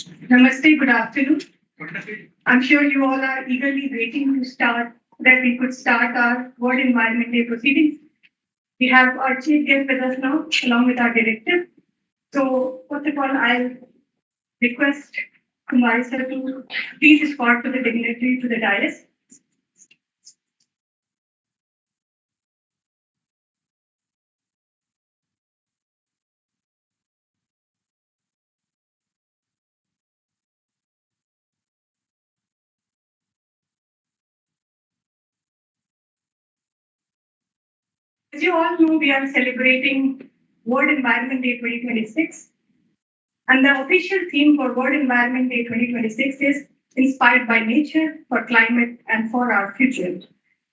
Namaste, good afternoon. I'm sure you all are eagerly waiting that we could start our World Environment Day proceedings. We have our chief guest with us now, along with our director. So, first of all, I'll request Kumari sir to please escort to the dignitary to the dais. As you all know, we are celebrating World Environment Day 2026. And the official theme for World Environment Day 2026 is Inspired by Nature, for Climate, and for Our Future.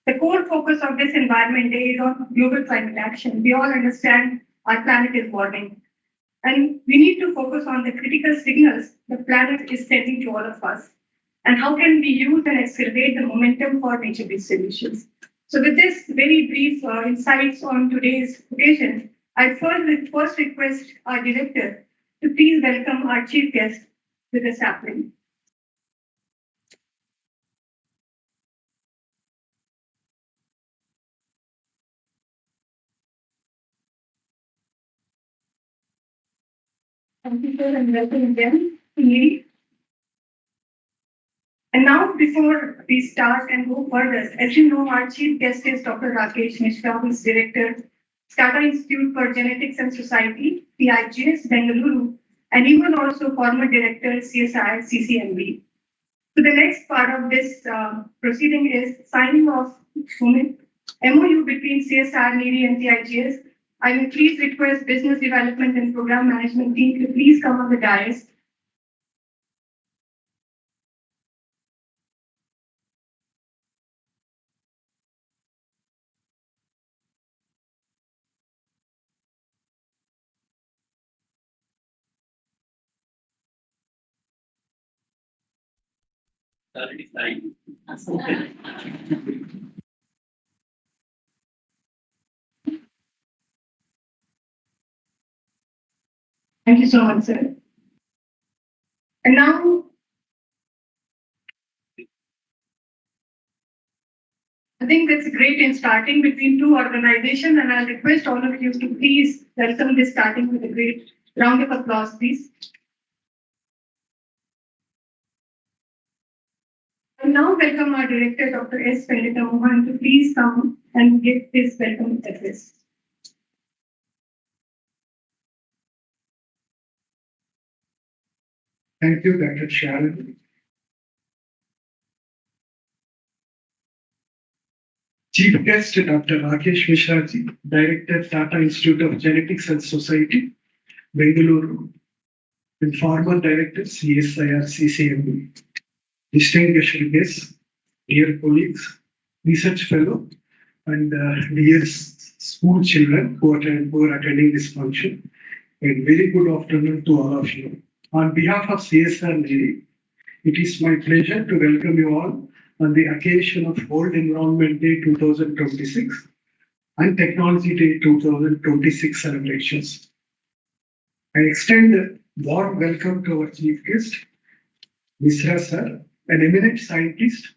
The core focus of this Environment Day is on global climate action. We all understand our planet is warming. And we need to focus on the critical signals the planet is sending to all of us. And how can we use and accelerate the momentum for nature-based solutions? So with this very brief insights on today's occasion, I first request our director to please welcome our chief guest with a sapling. Thank you, sir, and welcome again to NEERI. And now, before we start and go further, as you know, our chief guest is Dr. Rakesh Mishra, who is Director, Tata Institute for Genetics and Society, TIGS, Bengaluru, and even also former Director, CSIR-CCMB. So the next part of this proceeding is signing of MOU between CSIR-NEERI and TIGS. I will please request Business Development and Program Management team to please come on the dais. Thank you so much, sir. And now, I think that's great in starting between two organizations, and I'll request all of you to please welcome this starting with a great round of applause, please. And now welcome our director, Dr. S. Pandita Mohan, to please come and give this welcome address. Thank you, Dr. Sharon. Chief guest, Dr. Rakesh Mishra, Director, Tata Institute of Genetics and Society, Bengaluru, and former Director, CSIR-CCMB. Distinguished guests, dear colleagues, research fellow, and dear school children who are attending this function. And very good afternoon to all of you. On behalf of CSIR-NEERI, it is my pleasure to welcome you all on the occasion of World Environment Day 2026 and Technology Day 2026 celebrations. I extend a warm welcome to our chief guest, Mishra sir, an eminent scientist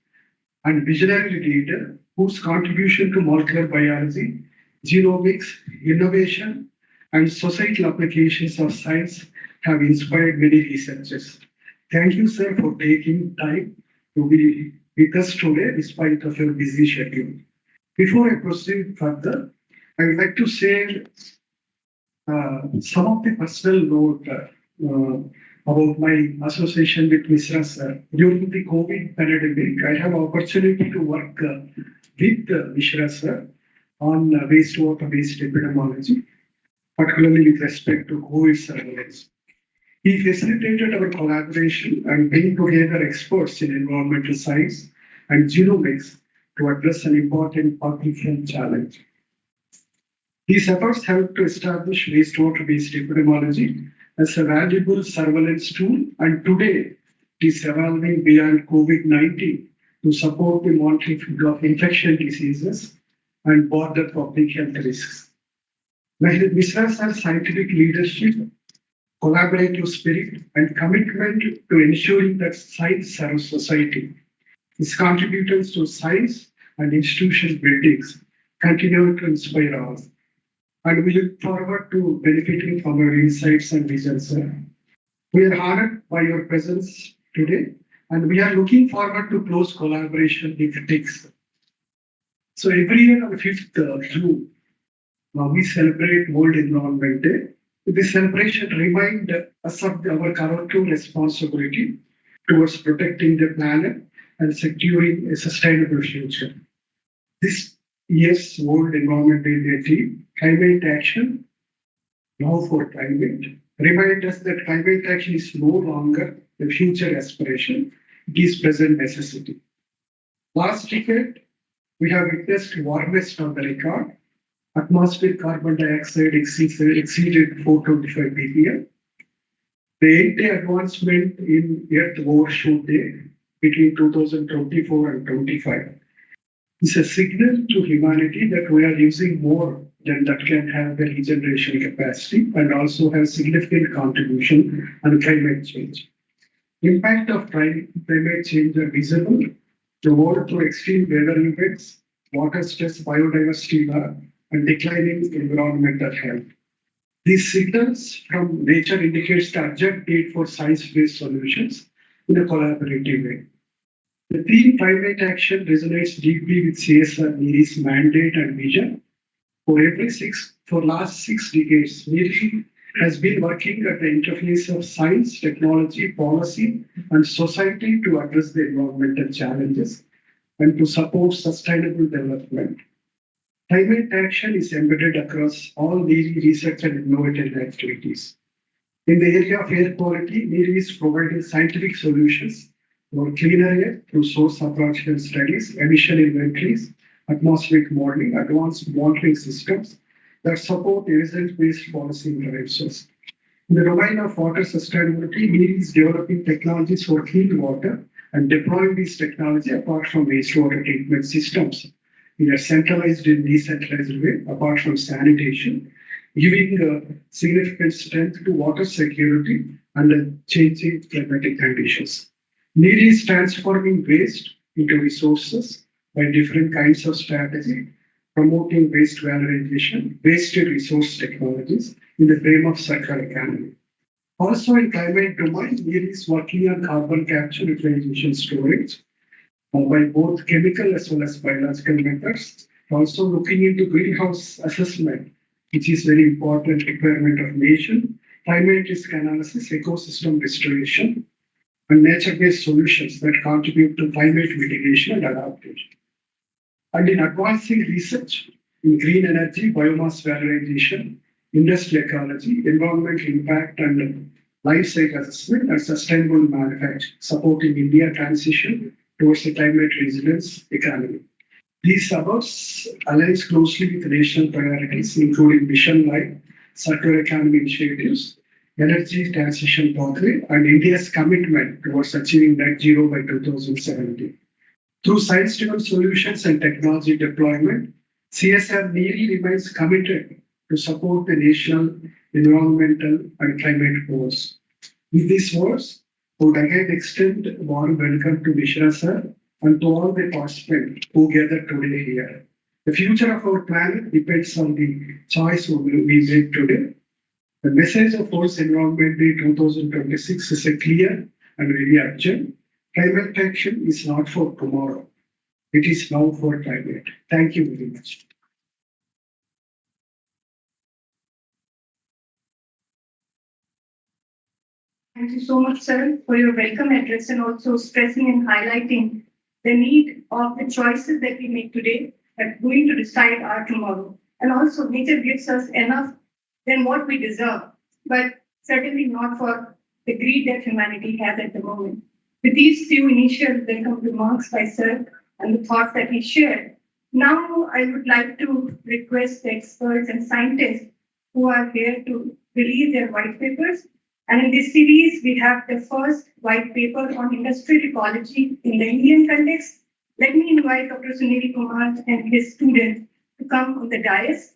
and visionary leader whose contribution to molecular biology, genomics, innovation, and societal applications of science have inspired many researchers. Thank you, sir, for taking time to be with us today despite of your busy schedule. Before I proceed further, I would like to share some of the personal note about my association with Mishra sir. During the COVID pandemic, I have opportunity to work with Mishra sir on wastewater-based epidemiology, particularly with respect to COVID surveillance. He facilitated our collaboration and bring together experts in environmental science and genomics to address an important public health challenge. These efforts helped to establish wastewater-based epidemiology as a valuable surveillance tool, and today it is evolving beyond COVID-19 to support the monitoring of infection diseases and broader public health risks. Mishra's scientific leadership collaborative spirit, and commitment to ensuring that science serves society. His contributions to science and institution buildings continue to inspire us, and we look forward to benefiting from your insights and visions, sir. We are honored by your presence today, and we are looking forward to close collaboration if it takes. So every year on 5th June, we celebrate World Environment Day. This celebration reminds us of our collective responsibility towards protecting the planet and securing a sustainable future. This year's World Environment Day theme, climate action, now for climate, remind us that climate action is no longer a future aspiration, it is present necessity. Last decade, we have witnessed warmest on the record. Atmospheric carbon dioxide exceeded 425 ppm. The 8-day advancement in Earth overshoot day between 2024 and 25 is a signal to humanity that we are using more than that can have the regeneration capacity and also have significant contribution on climate change. Impact of climate change are visible the world through extreme weather events, water stress, biodiversity loss, and declining environmental health. These signals from nature indicates the urgent need for science-based solutions in a collaborative way. The theme climate action resonates deeply with CSIR-NEERI's mandate and vision. For last 6 decades, NEERI has been working at the interface of science, technology, policy, and society to address the environmental challenges and to support sustainable development. Climate action is embedded across all NEERI research and innovative activities. In the area of air quality, NEERI is providing scientific solutions for cleaner air through source approachment studies, emission inventories, atmospheric modeling, advanced monitoring systems that support evidence-based policy interventions. In the domain of water sustainability, NEERI is developing technologies for clean water and deploying these technology apart from wastewater treatment systems in a centralized and decentralized way, apart from sanitation, giving significant strength to water security under changing climatic conditions. NEERI is transforming waste into resources by different kinds of strategy, promoting waste valorization, waste resource technologies in the frame of circular economy. Also in climate domain, NEERI is working on carbon capture, utilization, storage by both chemical as well as biological methods. Also looking into greenhouse assessment, which is very important requirement of nation, climate risk analysis, ecosystem restoration, and nature-based solutions that contribute to climate mitigation and adaptation. And in advancing research in green energy, biomass valorization, industrial ecology, environmental impact, and life cycle assessment and sustainable manufacturing, supporting India transition towards a climate resilience economy. These efforts align closely with national priorities, including Mission Life, circular economy initiatives, energy transition pathway, and India's commitment towards achieving net zero by 2070. Through science-driven solutions and technology deployment, CSIR-NEERI remains committed to support the national environmental and climate goals. With these words, I would again extend a warm welcome to Mishra sir and to all the participants who gathered today here. The future of our planet depends on the choice we make today. The message of World Environment Day 2026 is a clear and very urgent. Climate action is not for tomorrow. It is now for climate. Thank you very much. Thank you so much, sir, for your welcome address and also stressing and highlighting the need of the choices that we make today that are going to decide our tomorrow. And also, nature gives us enough than what we deserve, but certainly not for the greed that humanity has at the moment. With these few initial welcome remarks by sir and the thoughts that he shared, now I would like to request the experts and scientists who are here to release their white papers. And in this series, we have the first white paper on industrial ecology in the Indian context. Let me invite Dr. Sunil Kumar and his student to come on the dais.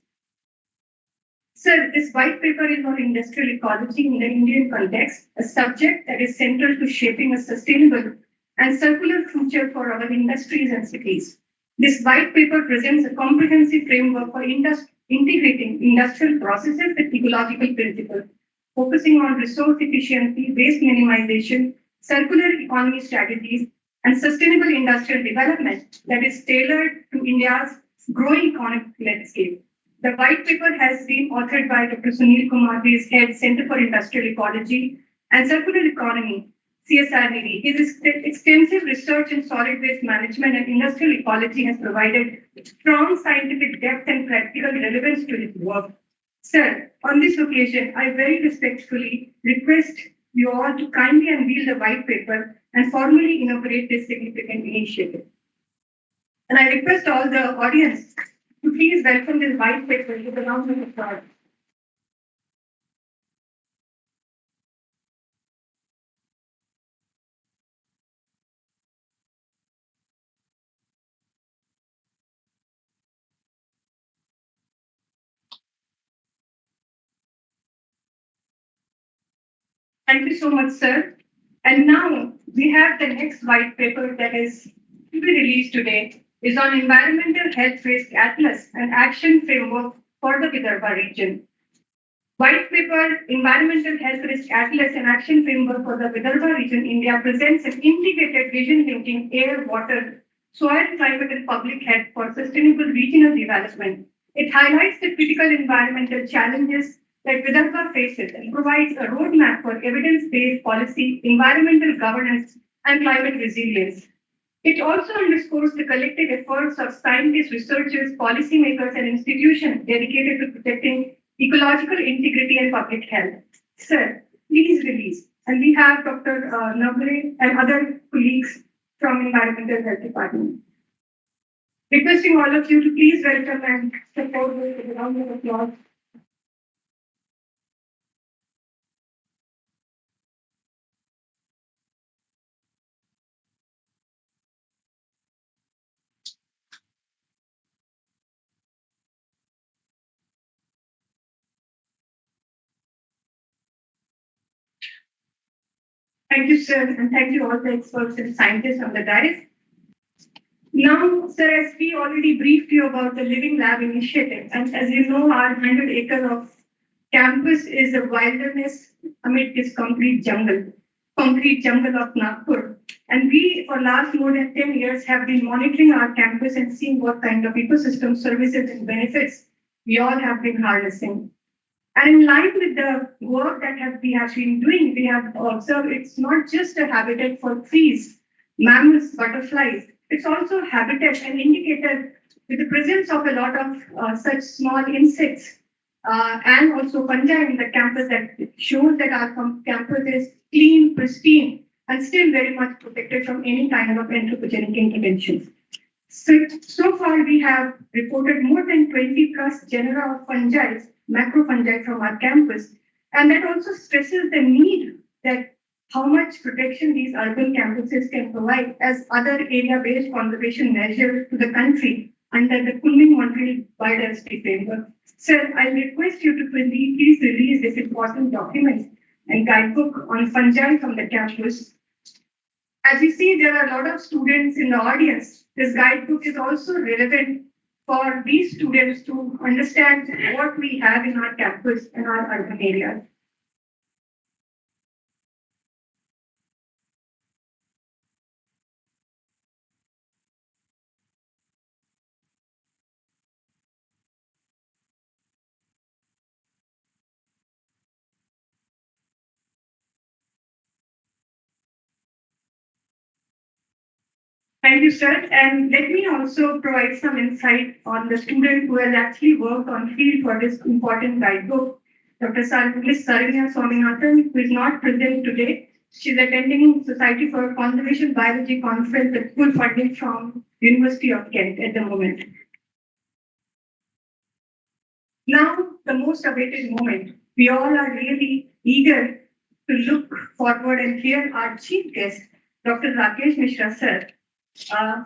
Sir, this white paper is on industrial ecology in the Indian context, a subject that is central to shaping a sustainable and circular future for our industries and cities. This white paper presents a comprehensive framework for integrating industrial processes with ecological principles, focusing on resource efficiency, waste minimization, circular economy strategies, and sustainable industrial development that is tailored to India's growing economic landscape. The white paper has been authored by Dr. Sunil Kumar, who is head Center for Industrial Ecology and Circular Economy, CSIR-NEERI. His extensive research in solid waste management and industrial ecology has provided strong scientific depth and practical relevance to his work. Sir, on this occasion, I very respectfully request you all to kindly unveil the white paper and formally inaugurate this significant initiative. And I request all the audience to please welcome this white paper with a round of applause. Thank you so much, sir. And now we have the next white paper that is to be released today is on environmental health risk atlas and action framework for the Vidarbha region. White paper Environmental Health Risk Atlas and Action Framework for the Vidarbha region, India presents an integrated vision linking air, water, soil, climate, and public health for sustainable regional development. It highlights the critical environmental challenges that Vidarbha faces and provides a roadmap for evidence-based policy, environmental governance, and climate resilience. It also underscores the collective efforts of scientists, researchers, policymakers, and institutions dedicated to protecting ecological integrity and public health. Sir, please release. And we have Dr. Nagpur and other colleagues from Environmental Health Department. Requesting all of you to please welcome and support with a round of applause. Thank you, sir, and thank you all the experts and scientists on the dais. Now, sir, as we already briefed you about the Living Lab initiative, and as you know, our 100 acre of campus is a wilderness amid this concrete jungle of Nagpur. And we, for last more than 10 years, have been monitoring our campus and seeing what kind of ecosystem services and benefits we all have been harnessing. And in line with the work that we have been doing, we have observed it's not just a habitat for trees, mammals, butterflies. It's also a habitat and indicator with the presence of a lot of such small insects and also fungi in the campus that shows that our campus is clean, pristine, and still very much protected from any kind of anthropogenic interventions. So far, we have reported more than 20 plus genera of fungi, macrofungi from our campus. And that also stresses the need that how much protection these urban campuses can provide as other area-based conservation measures to the country under the Kunming-Montreal Biodiversity Framework. Sir, I request you to please release this important document and guidebook on fungi from the campus. As you see, there are a lot of students in the audience. This guidebook is also relevant for these students to understand what we have in our campus and our urban areas. Thank you, sir. And let me also provide some insight on the student who has actually worked on field for this important guidebook, Dr. Ms. Saranya Swaminathan, who is not present today. She's attending Society for Conservation Biology conference with full funding from University of Kent at the moment. Now, the most awaited moment. We all are really eager to look forward and hear our chief guest, Dr. Rakesh Mishra, sir,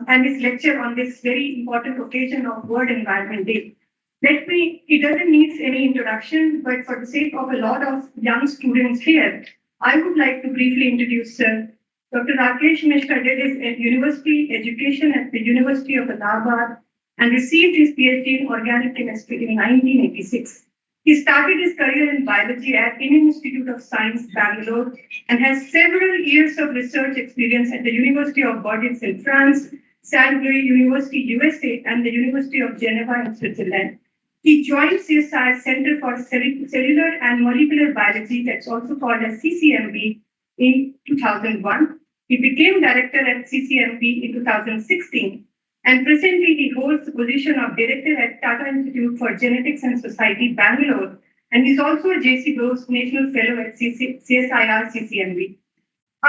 and his lecture on this very important occasion of World Environment Day. It doesn't need any introduction, but for the sake of a lot of young students here, I would like to briefly introduce Dr. Rakesh Mishra did his university education at the University of Allahabad and received his PhD in organic chemistry in 1986. He started his career in biology at Indian Institute of Science, Bangalore, and has several years of research experience at the University of Bordeaux in France, Saint Louis University, USA, and the University of Geneva in Switzerland. He joined CSIR Center for Cellular and Molecular Biology, that's also called as CCMB, in 2001. He became director at CCMB in 2016, and presently he holds the position of director at Tata Institute for Genetics and Society, Bangalore, and he's also a JC Bose National Fellow at CSIR CCMB.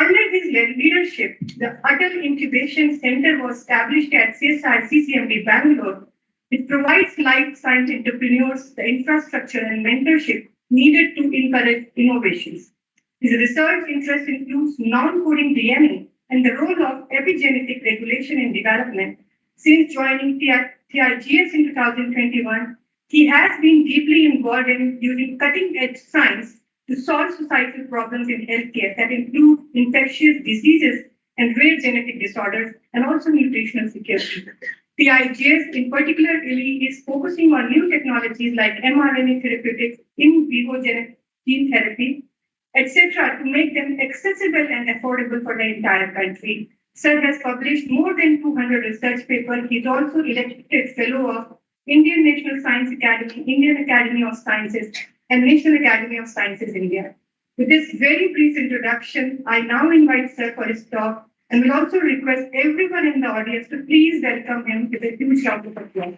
Under his leadership, the Atal Incubation Center was established at CSIR CCMB, Bangalore. It provides life science entrepreneurs the infrastructure and mentorship needed to encourage innovations. His research interest includes non-coding DNA and the role of epigenetic regulation in development. Since joining TIGS in 2021, he has been deeply involved in using cutting-edge science to solve societal problems in healthcare that include infectious diseases and rare genetic disorders, and also nutritional security. The IGS in particular is focusing on new technologies like mRNA therapeutics, in vivo gene therapy, etc., to make them accessible and affordable for the entire country. Sir has published more than 200 research papers. He's also elected fellow of Indian National Science Academy, Indian Academy of Sciences, and National Academy of Sciences, India. With this very brief introduction, I now invite Sir for his talk, and will also request everyone in the audience to please welcome him with a huge round of applause.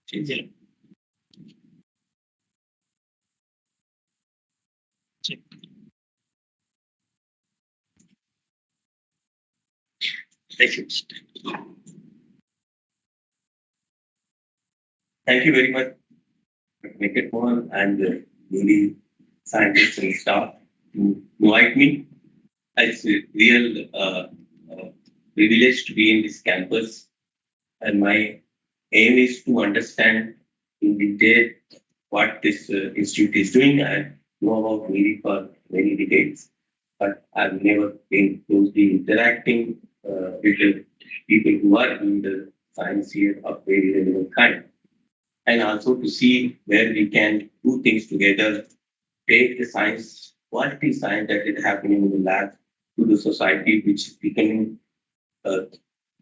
Check. Thank you. Thank you very much, Nagpur and the NEERI scientists and staff to invite me. It's a real privilege to be in this campus, and my aim is to understand in detail what this institute is doing. I know about NEERI for many decades, but I've never been closely interacting with the people who are in the science here of very relevant kind, and also to see where we can do things together, take the science, quality science that is happening in the lab to the society, which is becoming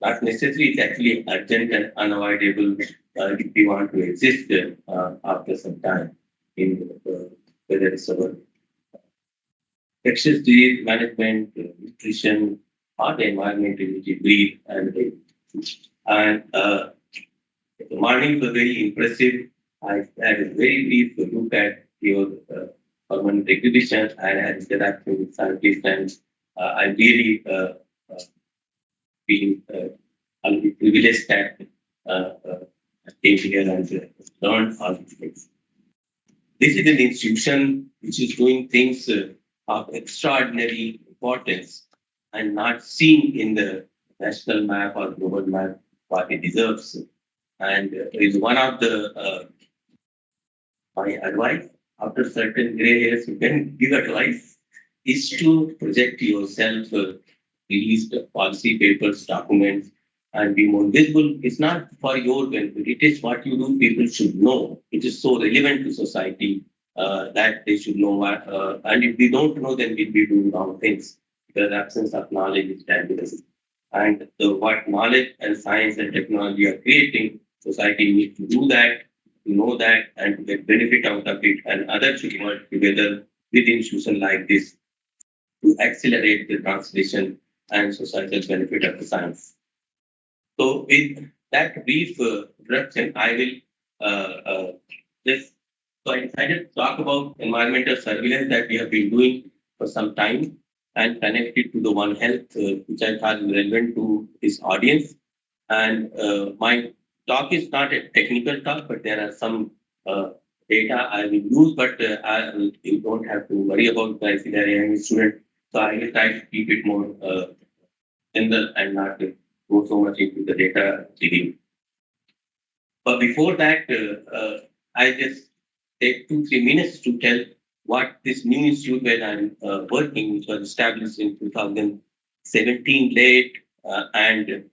not necessarily, it's actually urgent and unavoidable if we want to exist after some time in whether it's our infectious disease management, nutrition, or the environment in which we breathe and live. And the morning was very impressive. I had a very brief look at your permanent exhibition and had interaction with scientists, and I really been privileged that I came here and learned all these things. This is an institution which is doing things of extraordinary importance and not seen in the national map or global map what it deserves. And is one of the my advice after certain gray hairs you can give advice is to project yourself, release the policy papers, documents, and be more visible. It's not for your benefit. It is what you do. People should know. It is so relevant to society that they should know. And if we don't know, then we'll be doing wrong things. Because absence of knowledge is dangerous. And what knowledge and science and technology are creating, society needs to do that, to know that, and to get benefit out of it. And others should work together with institutions like this to accelerate the translation and societal benefit of the science. So with that brief introduction, I will just so I decided to talk about environmental surveillance that we have been doing for some time and connect it to the One Health, which I thought is relevant to this audience. And my talk is not a technical talk, but there are some data I will use, but you don't have to worry about the ICT a student. So I will try to keep it more general and not go so much into the data digging. But before that, I just take 2-3 minutes to tell what this new institute where I'm working, which was established in 2017 late and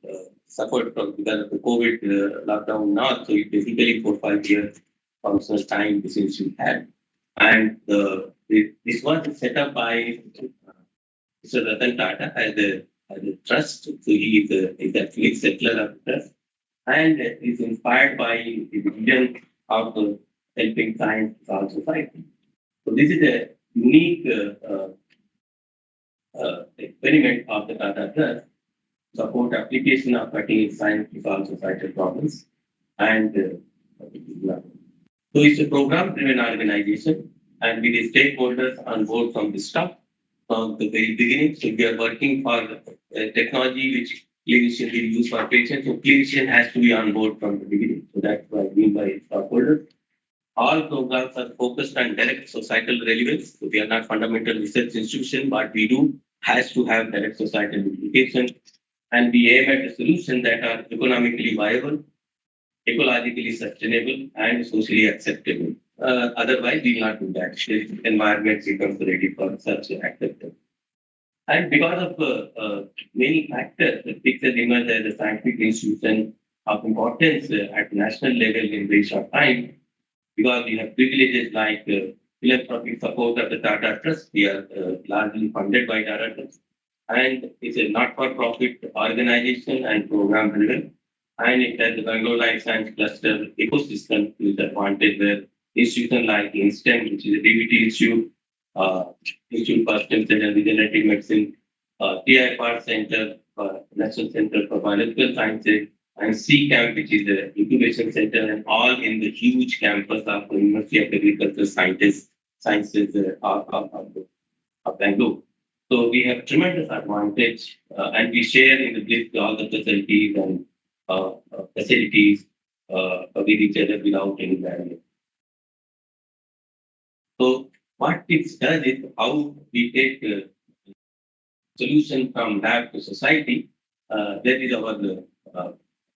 suffered from because of the COVID lockdown now. So it basically 4-5 years functional time this institute had. And this was set up by Mr. Ratan Tata as a trust. So he is actually settler of the trust and is inspired by the vision of helping science to solve society. So this is a unique experiment of the Tata Trust to support application of cutting-edge science to solve societal problems. And so it's a program-driven organization, and with the stakeholders on board from the start, from the very beginning. So we are working for technology which clinician will use for patients. So clinician has to be on board from the beginning. So that's what I mean by stakeholders. All programs are focused on direct societal relevance. So we are not fundamental research institution. What we do has to have direct societal implication. And we aim at a solution that are economically viable, ecologically sustainable, and socially acceptable. Otherwise, we will not do that. The environment becomes ready for such acceptance. And because of many factors, the Pixel emerged as a scientific institution of importance at national level in very short time, because we have privileges like philanthropic support of the Tata Trust. We are largely funded by Tata Trust. And it's a not-for-profit organization and program driven. And it has the Bangalore Life Science Cluster ecosystem to its advantage where institutions like INSTEM, which is a DBT Institute, Institute for Stem Cell and Regenerative Medicine, TIFR Center, National Center for Biological Sciences, and CCAMP, which is the incubation center, and all in the huge campus of the University of Agricultural Sciences of Bangalore. So we have tremendous advantage, and we share in the list all the facilities and facilities with each other without any barrier. So what it does is how we take solution from lab to society. That is our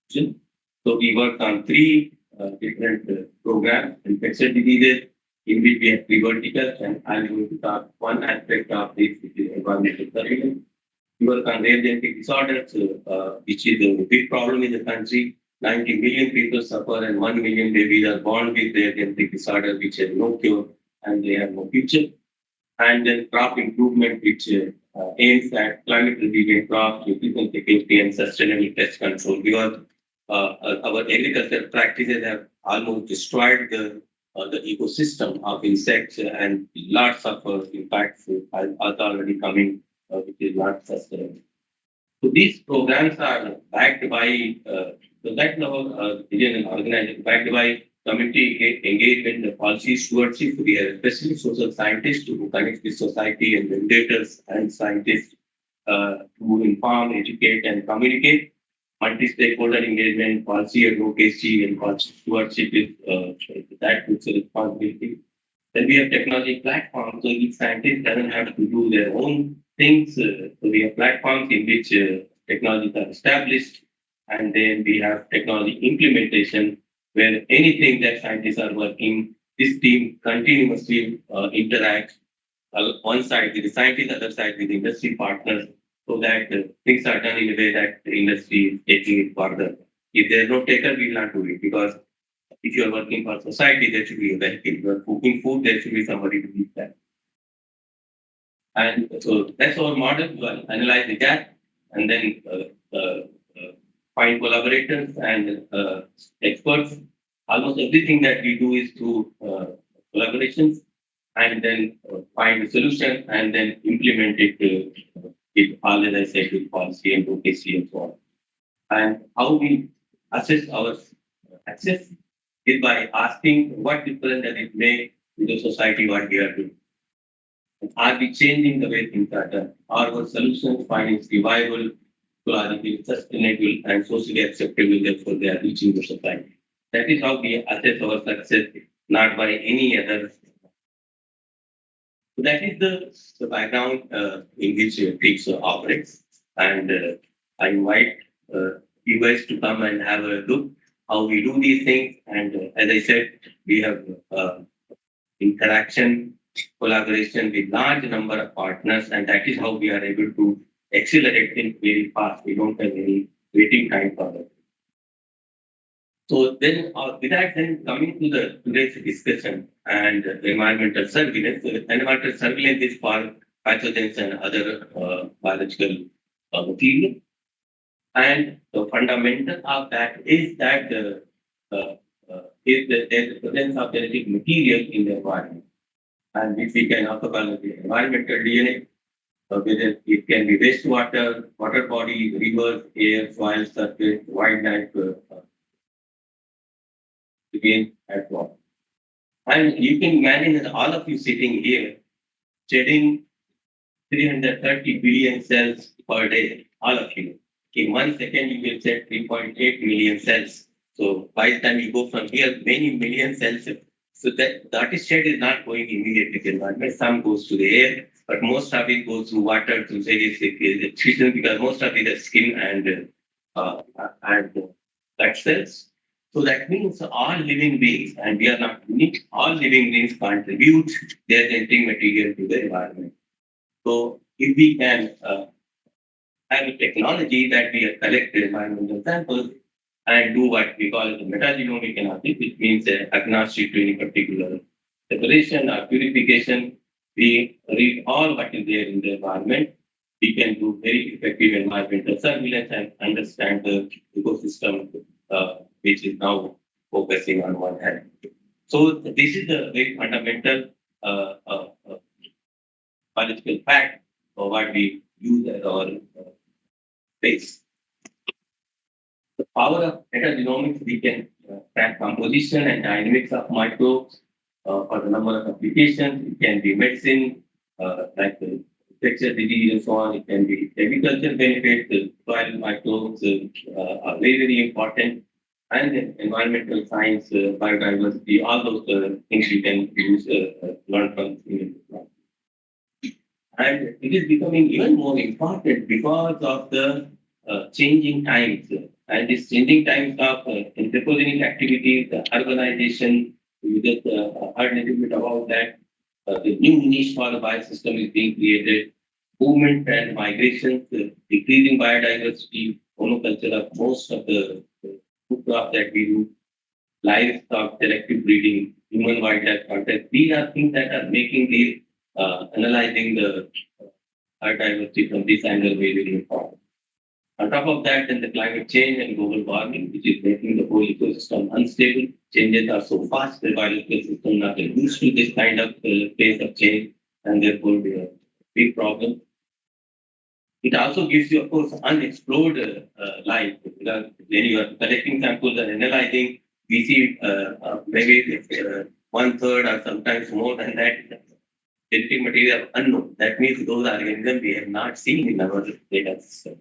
vision. So we work on 3 different programs: infectious diseases, in which we have 3 verticals, and I'm going to talk one aspect of this, which is environmental surveillance. We work on rare genetic disorders, which is a big problem in the country. 90 million people suffer, and 1 million babies are born with rare genetic disorders, which have no cure and they have no future. And then crop improvement, which aims at climate resilient crops, nutrition security, and sustainable pest control. Because our agricultural practices have almost destroyed the ecosystem of insects, and lots of impacts are already coming, which is not sustainable. So these programs are backed by, so that's our vision and organization, backed by community engagement, the policy stewardship. We are especially social scientists who connect with society and regulators and scientists to inform, educate, and communicate. Multi-stakeholder engagement, policy advocacy, and policy stewardship is that which is responsibility. Then we have technology platforms, so each scientist doesn't have to do their own things. So we have platforms in which technologies are established, and then we have technology implementation, where anything that scientists are working, this team continuously interacts one side with the scientists, other side with industry partners, so that things are done in a way that the industry is taking it further. If there is no taker, we will not do it, because if you are working for society, there should be a benefit. If you are cooking food, there should be somebody to eat that. And so that's our model. To analyze the gap and then find collaborators and experts. Almost everything that we do is through collaborations. and then find a solution and then implement it with all, as I said, with policy and advocacy and so on. And how we assess our access is by asking what difference does it make to the society what we are doing. Are we changing the way things are done? Are our solutions finding viable, ecologically sustainable, and socially acceptable, therefore they are reaching the society? That is how we assess our success, not by any other. So that is the background in which TIPS operates. And I invite you guys to come and have a look how we do these things. And as I said, we have interaction, collaboration with large number of partners, and that is how we are able to accelerate things very fast. We don't have any waiting time for that. So then, with that, then coming to the today's discussion and environmental surveillance. So environmental surveillance is for pathogens and other biological material. And the fundamental of that is that there's the presence of genetic material in the environment, and which we can also call the environmental DNA. Whether it can be wastewater, water body, rivers, air, soil, surface, wildlife, again at all. And you can imagine that all of you sitting here, shedding 330 billion cells per day, all of you. In 1 second, you will shed 3.8 million cells. So by the time you go from here, many million cells. So that is shed is not going immediately to the environment. Some goes to the air, but most of it goes through water, through various nutrition, because most of it is skin and gut cells. So that means all living beings, and we are not unique, all living beings contribute their genetic material to the environment. So if we can have a technology that we collect the environmental samples and do what we call the metagenomic analysis, which means agnostic to any particular separation or purification, we read all what is there in the environment. We can do very effective environmental surveillance and understand the ecosystem, which is now focusing on one hand. So this is the very fundamental biological fact of what we use as our base. The power of metagenomics, we can track composition and dynamics of microbes for the number of applications. It can be medicine, like the infectious disease and so on. It can be agricultural benefits. The soil microbes are very, very important. And environmental science, biodiversity, all those things you can use, learn from. And it is becoming even more important because of the changing times. And these changing times of anthropogenic activities, the urbanization, you just heard a little bit about that. The new niche for the biosystem is being created. Movement and migrations, decreasing biodiversity, monoculture of most of the food crops that we do, livestock, selective breeding, human wildlife contact. These are things that are making these analyzing the biodiversity from this angle very, very important. On top of that, then the climate change and global warming, which is making the whole ecosystem unstable. Changes are so fast, the biological system not used to this kind of pace of change, and therefore we have big problem. It also gives you, of course, unexplored life. Because when you are collecting samples and analyzing, we see maybe 1/3 or sometimes more than that genetic material unknown. That means those organisms we have not seen in our data system.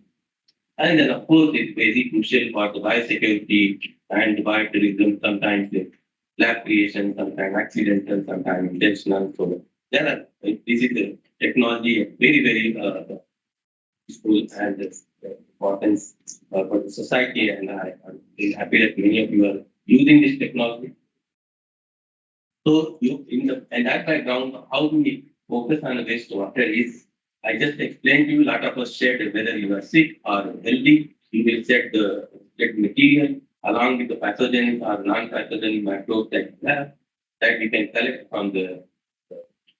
And then, of course, it's very crucial for the biosecurity and biotourism. Sometimes lab creation, sometimes accidental, sometimes intentional. So there are, this is a technology very, very useful and importance for the society. And I'm very happy that many of you are using this technology. So in that background, how do we focus on the wastewater is, I just explained to you, a lot of us said whether you are sick or healthy, you will set the material along with the pathogens or non-pathogenic microbes that you have, that you can collect from the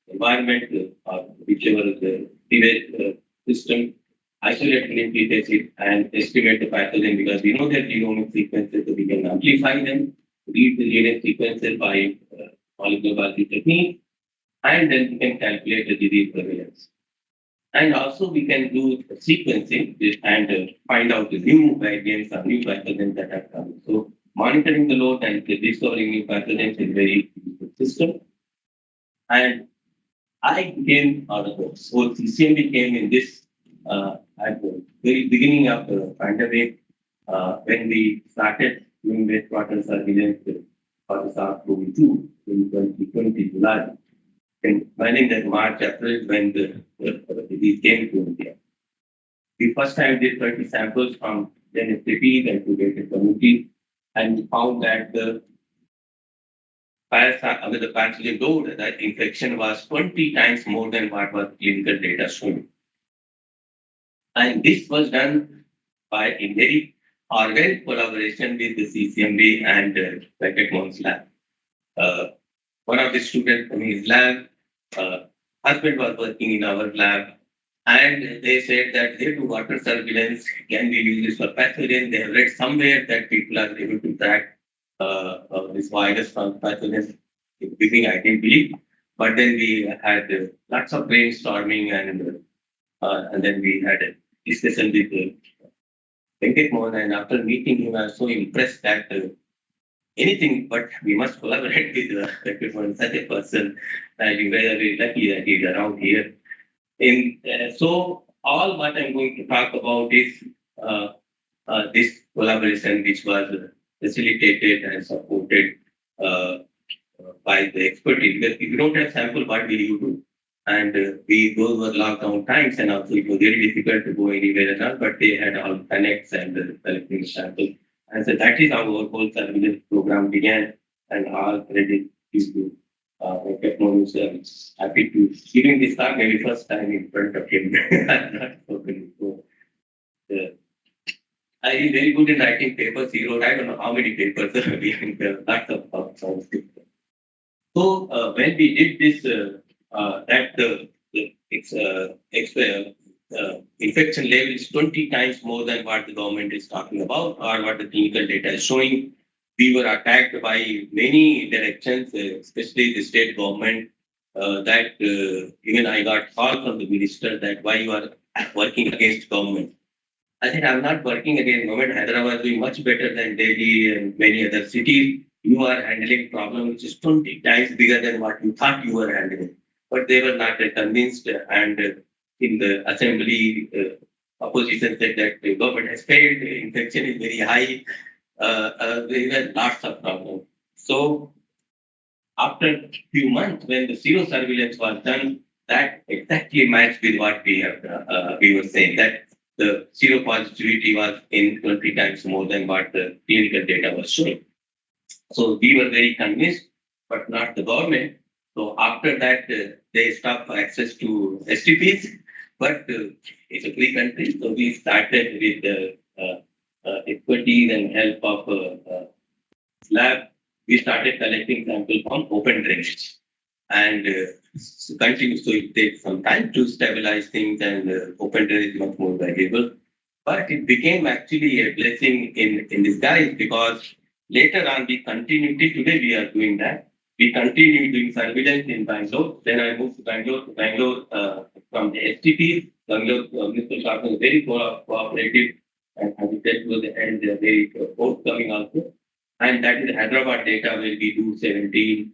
environment or whichever is the sewage system, isolate nucleic acid and estimate the pathogen, because we know their genomic sequences, so we can amplify them, read the DNA sequences by molecular biology technique, and then we can calculate the disease prevalence. And also we can do sequencing and find out the new variants or new pathogens that are coming. So monitoring the load and discovering new pathogens is very good system. And I came out of the whole CCMB came in this at the very beginning of the pandemic when we started doing wastewater surveillance for the SARS-CoV-2 in 2020 July. And when in that March, April, when the disease came to India, we first time did 20 samples from 10 STPs and 2 data communities, and we found that the the pathogen load, that infection was 20 times more than what was clinical data showing. And this was done by a very organic collaboration with the CCMB and Beckett lab. One of the students from his lab, husband was working in our lab, and they said that they do water surveillance, can be used for pathogen. They have read somewhere that people are able to track this virus from pathogens. In the beginning, I didn't believe, but then we had lots of brainstorming and then we had a discussion with Venkat Mohan, and after meeting him, I was so impressed that anything, but we must collaborate with Venkat Mohan, such a person. And we were very lucky that he's around here. So all what I'm going to talk about is this collaboration, which was facilitated and supported by the expertise. Because if you don't have sample, what will you do? And those were lockdown times, and also it was very difficult to go anywhere and all, but they had all connects and collecting samples. And so that is how our whole surveillance program began, and all credit is to happy to giving this talk maybe first time in front of him. I'm not spoken before. I am very good in writing papers. He wrote, I don't know how many papers, lots of songs. So when we did this, infection level is 20 times more than what the government is talking about or what the clinical data is showing. We were attacked by many directions, especially the state government, that even I got call from the minister that why you are working against government. I said, I'm not working against government. Hyderabad is doing much better than Delhi and many other cities. You are handling problem which is 20 times bigger than what you thought you were handling. But they were not convinced, and in the assembly, opposition said that the government has failed, infection is very high, there were lots of problems. So after a few months, when the zero surveillance was done, that exactly matched with what we were saying, that the zero positivity was in 20 times more than what the clinical data was showing. So we were very convinced, but not the government. So after that, they stopped access to STPs, but it's a free country. So we started with expertise and help of lab. We started collecting samples from open drainage and continue. So it takes some time to stabilize things, and open drainage is much more valuable. But it became actually a blessing in disguise, because later on we continued. Today we are doing that. We continue doing surveillance in Bangalore. Then I moved to Bangalore from the STP. Bangalore Municipal Corporation is very cooperative, and as we said towards the end, they are very forthcoming also. And that is Hyderabad data, where we do 17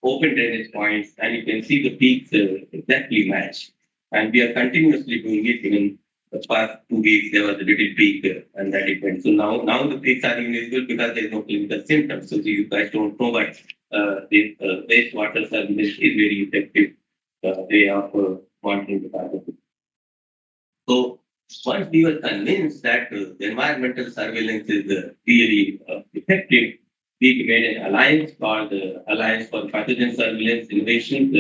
open drainage points, and you can see the peaks exactly match. And we are continuously doing it. Even the past 2 weeks, there was a little peak, and that it went. So now the peaks are invisible because there is no clinical symptoms. So you guys don't know, but the wastewater surveillance is very effective way of monitoring the pathogen. So once we were convinced that the environmental surveillance is really effective, we made an alliance called the Alliance for Pathogen Surveillance Innovations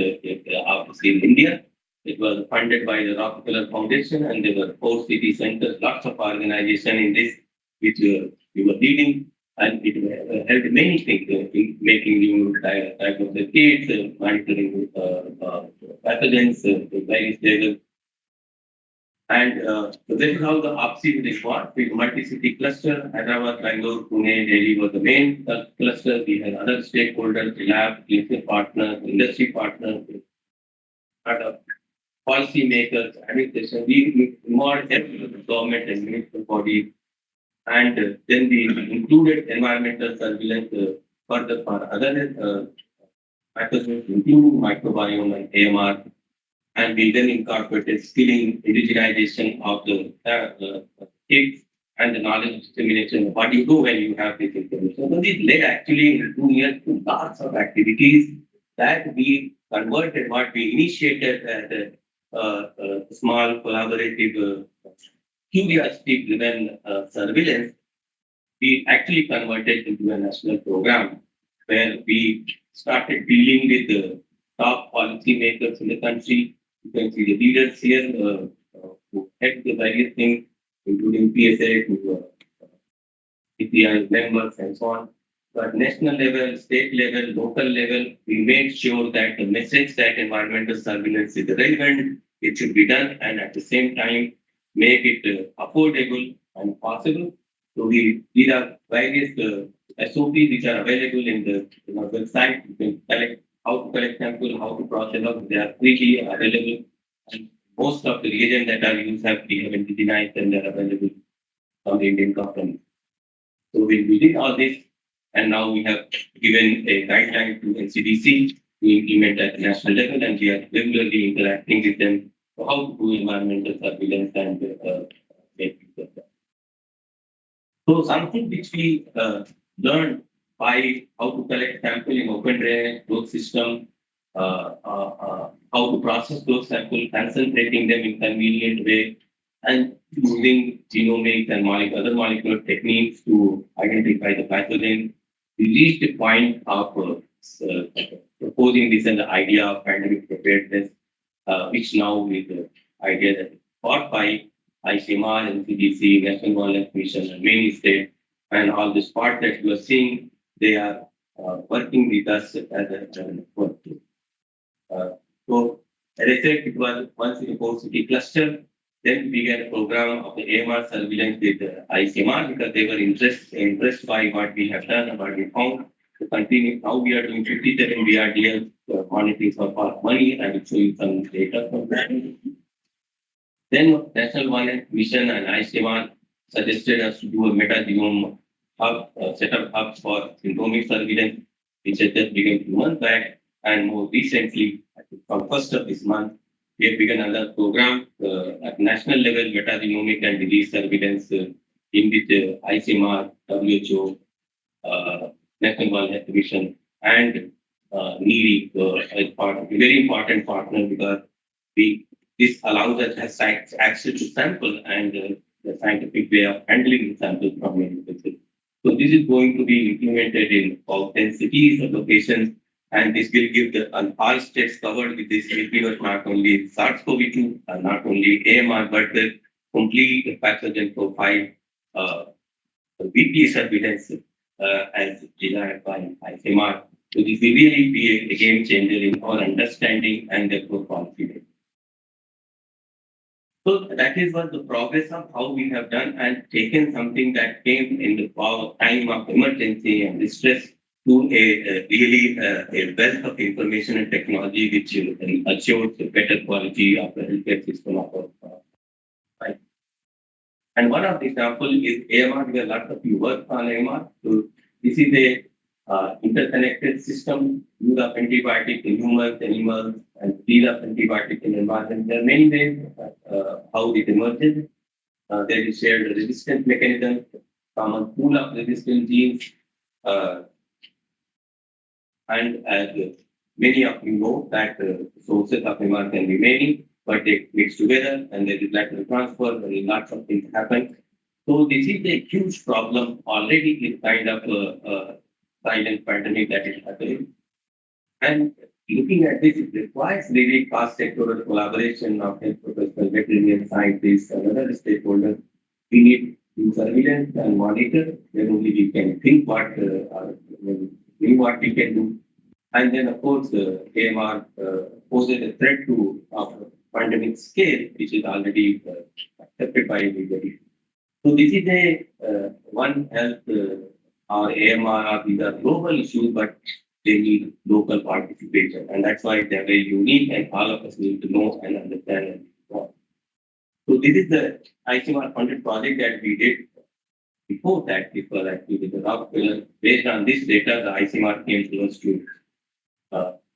obviously in India. It was funded by the Rockefeller Foundation, and there were 4 city centers, lots of organization in this, which we were leading, and it helped many things in making new diagnosis kits, monitoring pathogens, various levels. And so this is how the OPSI is formed with multi-city cluster. Hyderabad, Bangalore, Pune, Delhi were the main cluster. We had other stakeholders, lab, clinical partners, industry partners, policy makers, administration. We involved every government and municipal body, and then we included environmental surveillance further for other pathogens, including microbiome and AMR, and we then incorporated skilling, indigenization of the kids and the knowledge dissemination of what you do when you have this information. So this led actually in 2 years to lots of activities that we converted what we initiated as a small collaborative curiosity-driven surveillance. We actually converted into a national program where we started dealing with the top policymakers in the country. You can see the leaders here who head the various things, including PSA, to CPI members, and so on. So at national level, state level, local level, we made sure that the message that environmental surveillance is relevant, it should be done, and at the same time, make it affordable and possible. So these are various SOPs which are available in the website. You can collect how to collect sample, how to process them. They are freely available. And most of the reagents that are used have been indigenized and they're available from the Indian company. So we did all this, and now we have given a guideline to NCDC to implement at the national level, and we are regularly interacting with them for how to do environmental surveillance and make use of that. So something which we learned by how to collect sample in open drainage closed system, how to process those samples, concentrating them in convenient way, and using genomics and other molecular techniques to identify the pathogen. We reached a point of proposing this as the idea of pandemic preparedness, which now is the idea that fought by ICMR, NCDC, National Wildlife Mission, and many states, and all this part that you are seeing, they are working with us as a network. So, as I said, it was once in a 4-city cluster. Then we began a program of the AMR surveillance with ICMR because they were impressed by what we have done and what we found. To continue, now we are doing 57 BRDL monitoring for past money. I will show you some data from that. Then National Wildlife Mission and ICMR suggested us to do a metagenome hub, set up hubs for syndromic surveillance, which has just begun 2 months back. And more recently, from 1st of this month, we have begun another program at national level, metagenomic and disease surveillance in which ICMR, WHO, National Wildlife Mission, and NEERI as part of a very important partner because this allows us to have access to sample and the scientific way of handling the samples from many places. So this is going to be implemented in about 10 cities or locations, and this will give all states covered with this will give us not only SARS-CoV-2, not only AMR, but the complete pathogen profile, VP surveillance as designed by ICMR. So this will really be a game changer in our understanding and therefore policy. So that is what the progress of how we have done and taken something that came in the time of emergency and distress to a really a wealth of information and technology which assures a better quality of the healthcare system of our life. And one of the examples is AMR, where lots of you work on AMR. So this is a interconnected system, use of antibiotics in humans, animals, and use of antibiotics in environment. There are many ways how it emerges. There is shared resistance mechanism, common pool of resistant genes, and as many of you know that sources of AMR can be many, but they mix together and there is lateral transfer, there is lots of things happen. So this is a huge problem already is kind of silent pandemic that is happening. And looking at this, it requires really cross-sectoral collaboration of health professionals, veterinarian scientists, and other stakeholders. We need to surveillance and monitor, then only we can think what we can do. And then, of course, AMR poses a threat to pandemic scale, which is already accepted by everybody. So this is a One Health or AMR, these are global issues, but they need local participation. And that's why they're very unique and all of us need to know and understand and know. So this is the ICMR funded project that we did before that. It was actually the Rockefeller. Based on this data, the ICMR came to us to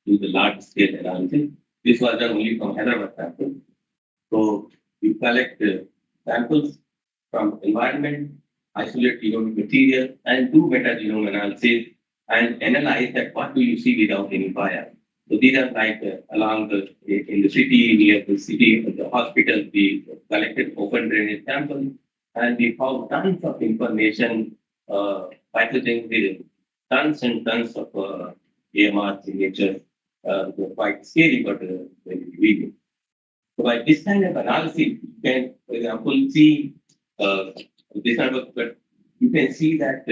do the large scale analysis. This was done only from Hyderabad sample. So you collect samples from environment, isolate genomic material, and do metagenome analysis and analyze that what do you see without any bias. So these are like along in the city, near the city, the hospital, we collected open drainage samples and we found tons of information, pathogens with tons and tons of AMR signatures. They're quite scary, but very revealing. So by this kind of analysis, you can, for example, see this kind of, but you can see that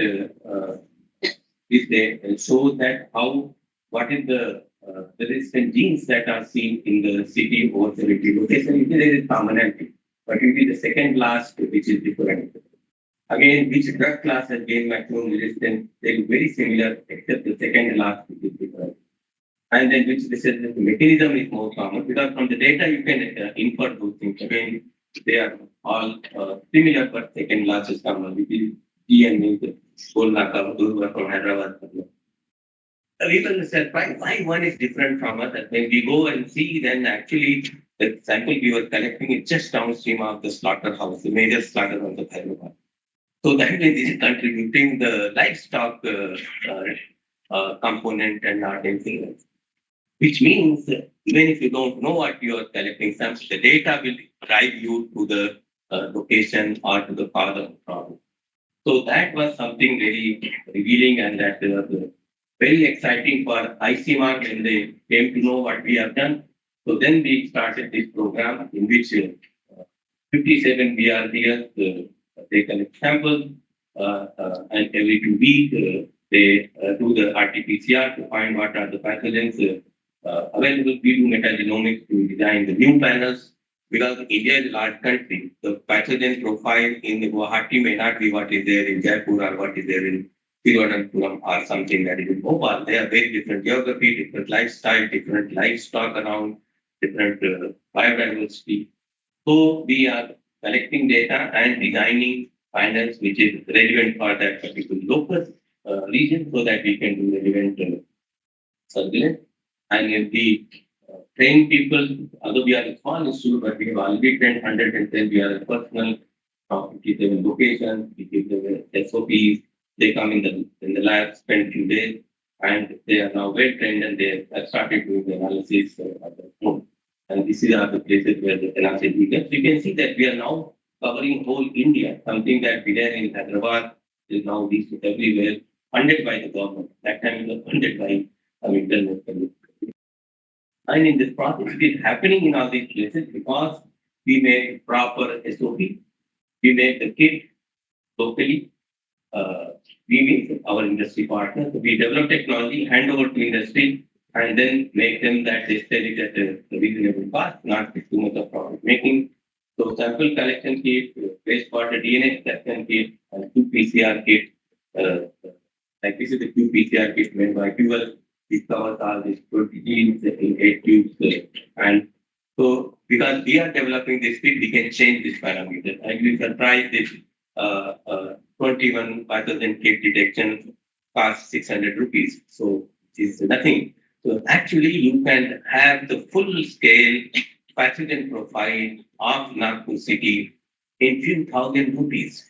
this day shows that how what is the resistant genes that are seen in the city over 70 locations. There is commonality, but it is the second last which is different. Again, which drug class has gained maximum resistance? They are very similar, except the second last which is different. And then which resistance mechanism is more common, because from the data you can infer those things. Again, they are all similar, but second last is common, which is DNA, Kolnaka, those were from Hyderabad. We will surprise why one is different from others. When we go and see, then actually the sample we were collecting is just downstream of the slaughterhouse, the major slaughterhouse of Hyderabad. So that means it is contributing the livestock component and not anything else. Which means even if you don't know what you are collecting, the data will drive you to the location or to the cause of the problem. So that was something very revealing, and that was very exciting for ICMR when they came to know what we have done. So then we started this program in which 57 BRDs, they collect samples and every 2 weeks they do the RT-PCR to find what are the pathogens available. We do metagenomics to design the new panels. Because India is a large country, the pathogen profile in the Guwahati may not be what is there in Jaipur or what is there in Thiruvananthapuram or something that is in Bhopal. They are very different geography, different lifestyle, different livestock around, different biodiversity. So we are collecting data and designing panels which is relevant for that particular local region, so that we can do relevant surveillance. And if we train people, although we are a small institute, but we have already trained 110. We are a personal from 57 locations. We give them SOPs. They come in the lab, spend a few days, and they are now well trained, and they have started doing the analysis at their home. And this is the places where the analysis begins. You can see that we are now covering whole India, something that began in Hyderabad is now reached everywhere, funded by the government. That time it was funded by some international. And in this process, it is happening in all these places because we make proper SOP, we make the kit locally, we meet our industry partners, we develop technology, hand over to industry, and then make them that they sell it at a reasonable cost, not with too much of profit making. So sample collection kit, wastewater DNA collection kit, and qPCR kit. Like this is the qPCR kit made by QL. It covers all these proteins in 8 tubes. And so, because we are developing this kit, we can change this parameter. And we can try this 21 pathogen kit detection costs 600 rupees. So, it's nothing. So, actually, you can have the full scale pathogen profile of Nagpur city in few thousand rupees.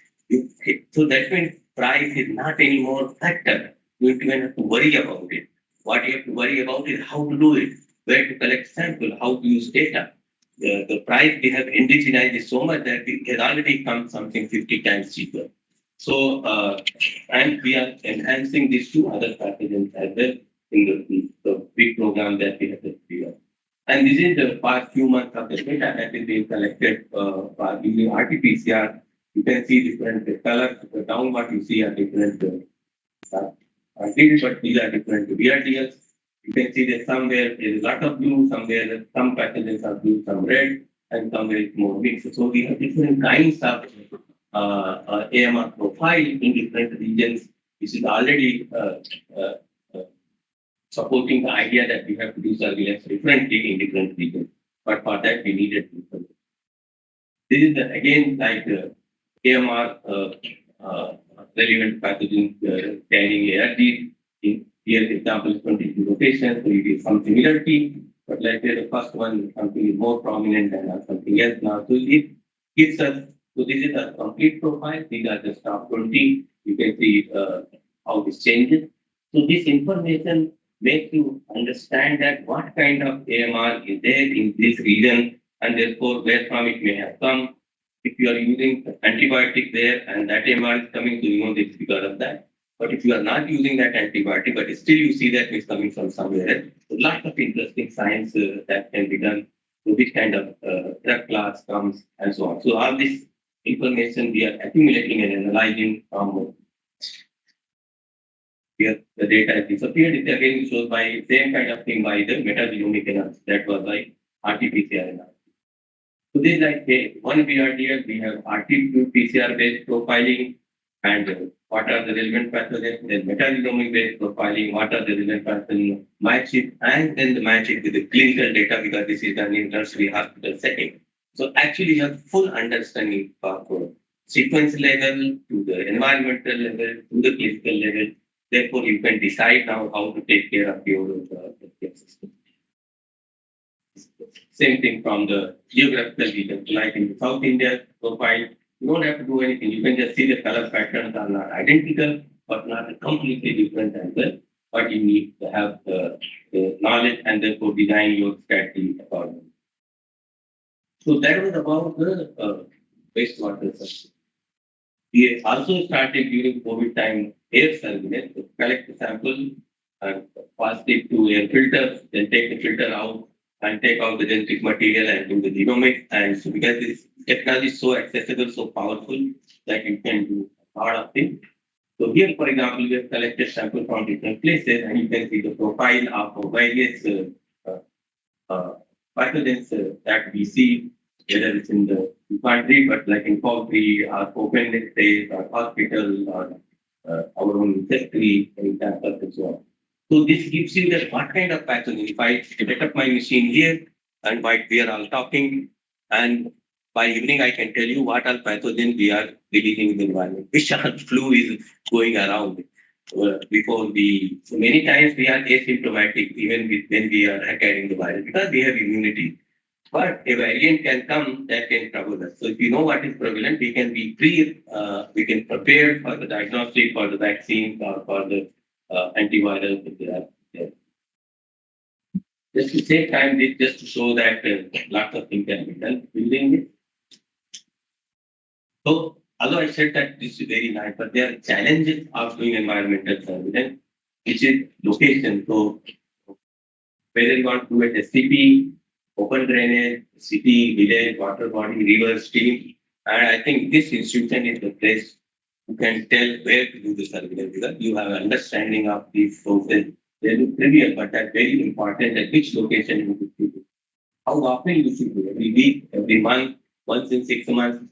So, that means price is not anymore factor. You don't even have to worry about it. What you have to worry about is how to do it, where to collect sample, how to use data. The price we have indigenized is so much that it has already come something 50 times cheaper. So, and we are enhancing these two other pathogens as well in the big program that we have this year. And this is the past few months of the data that is being collected by using RT-PCR. You can see different colors. Down what you see are different but these are different BRDs. You can see that somewhere there is a lot of blue, somewhere some pathogens are blue, some red, and somewhere it's more mixed. So we have different kinds of AMR profile in different regions, which is already uh, uh, supporting the idea that we have to do surveillance differently in different regions. But for that, we needed different. This is again like AMR relevant pathogens carrying ARDs. Here, example is 22 locations, so it is some similarity. But like the first one, something is more prominent than something else now. So it gives us, so this is a complete profile. These are the top 20. You can see how this changes. So this information makes you understand that what kind of AMR is there in this region and therefore where from it may have come. If you are using antibiotic there and that AMR is coming, so you know it's because of that. But if you are not using that antibiotic, but still you see that it's coming from somewhere else, so lots of interesting science that can be done. So which kind of drug class comes and so on. So all this information we are accumulating and analyzing from here the data has disappeared. It again shows by same kind of thing by the metagenomic analysis that was by RT-PCR analysis. So this is like one BRDL, we have RT-PCR based profiling and what are the relevant pathogens, then metagenomic based profiling, what are the relevant pathogens, match it, and then the match it with the clinical data because this is done in tertiary hospital setting. So actually you have full understanding of sequence level to the environmental level to the clinical level. Therefore, you can decide now how to take care of your healthcare system. Same thing from the geographical region, like in South India profile, you don't have to do anything. You can just see the color patterns are not identical, but not completely different as well. But you need to have the knowledge and therefore design your strategy accordingly. So that was about the wastewater system. We also started during COVID time air surveillance, to collect the sample and pass it to air filters, then take the filter out and take out the genetic material and do the genomics. And so because this technology is so accessible, so powerful that you can do a lot of things. So here, for example, we have collected samples from different places and you can see the profile of various pathogens that we see, whether it's in the country, but like in poultry or open space or hospital or our own factory, and so on. So this gives you that what kind of pathogen. If I set up my machine here and while we are all talking, and by evening I can tell you what all pathogen we are releasing in the environment, which all flu is going around. Before so many times we are asymptomatic even when we are carrying the virus because we have immunity. But a variant can come that can trouble us. So if you know what is prevalent, we can be we can prepare for the diagnostic, for the vaccine, or for the antiviral if they are there. Just to save time, just to show that lots of things can be done using it. So although I said that this is very nice, but there are challenges of doing environmental surveillance, which is location. So whether you want to do a SCP, open drainage, city, village, water body, river, stream. And I think this institution is the place who can tell where to do the surveillance because you have an understanding of these sources. They look trivial, but that's very important at which location you should do it. How often you should do it? Every week, every month, once in 6 months.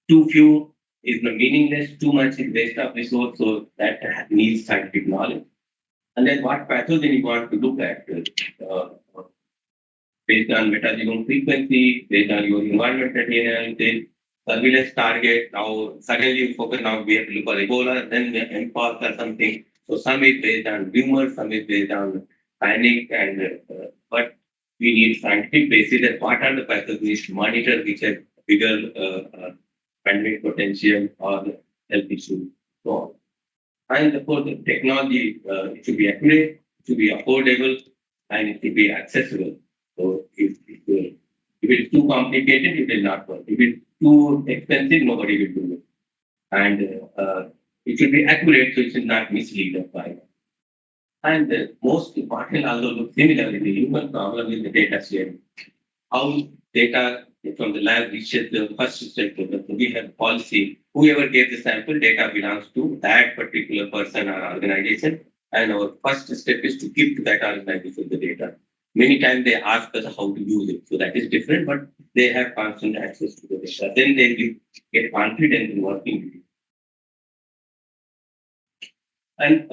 Too few is meaningless, too much is waste of resource, so that needs scientific knowledge. And then what pathogen you want to look at? Based on metagenome frequency, based on your environmental DNA, surveillance target. Now, suddenly you focus now we have to look at Ebola, then mpox or something. So some is based on rumors, some is based on panic, and but we need scientific basis that what are the pathogens to monitor which have bigger pandemic potential or health issues. So on. And of course, the technology it should be accurate, it should be affordable, and it should be accessible. So if it's too complicated, it will not work. If it's too expensive, nobody will do it. And it should be accurate, so it should not mislead the client. And the most important, although look similar, the human problem is the data sharing. How data from the lab reaches the first stakeholder. So we have policy. Whoever gave the sample, data belongs to that particular person or organization. And our first step is to keep that organization the data. Many times they ask us how to use it. So that is different, but they have constant access to the data. Then they will get confident in working with you. And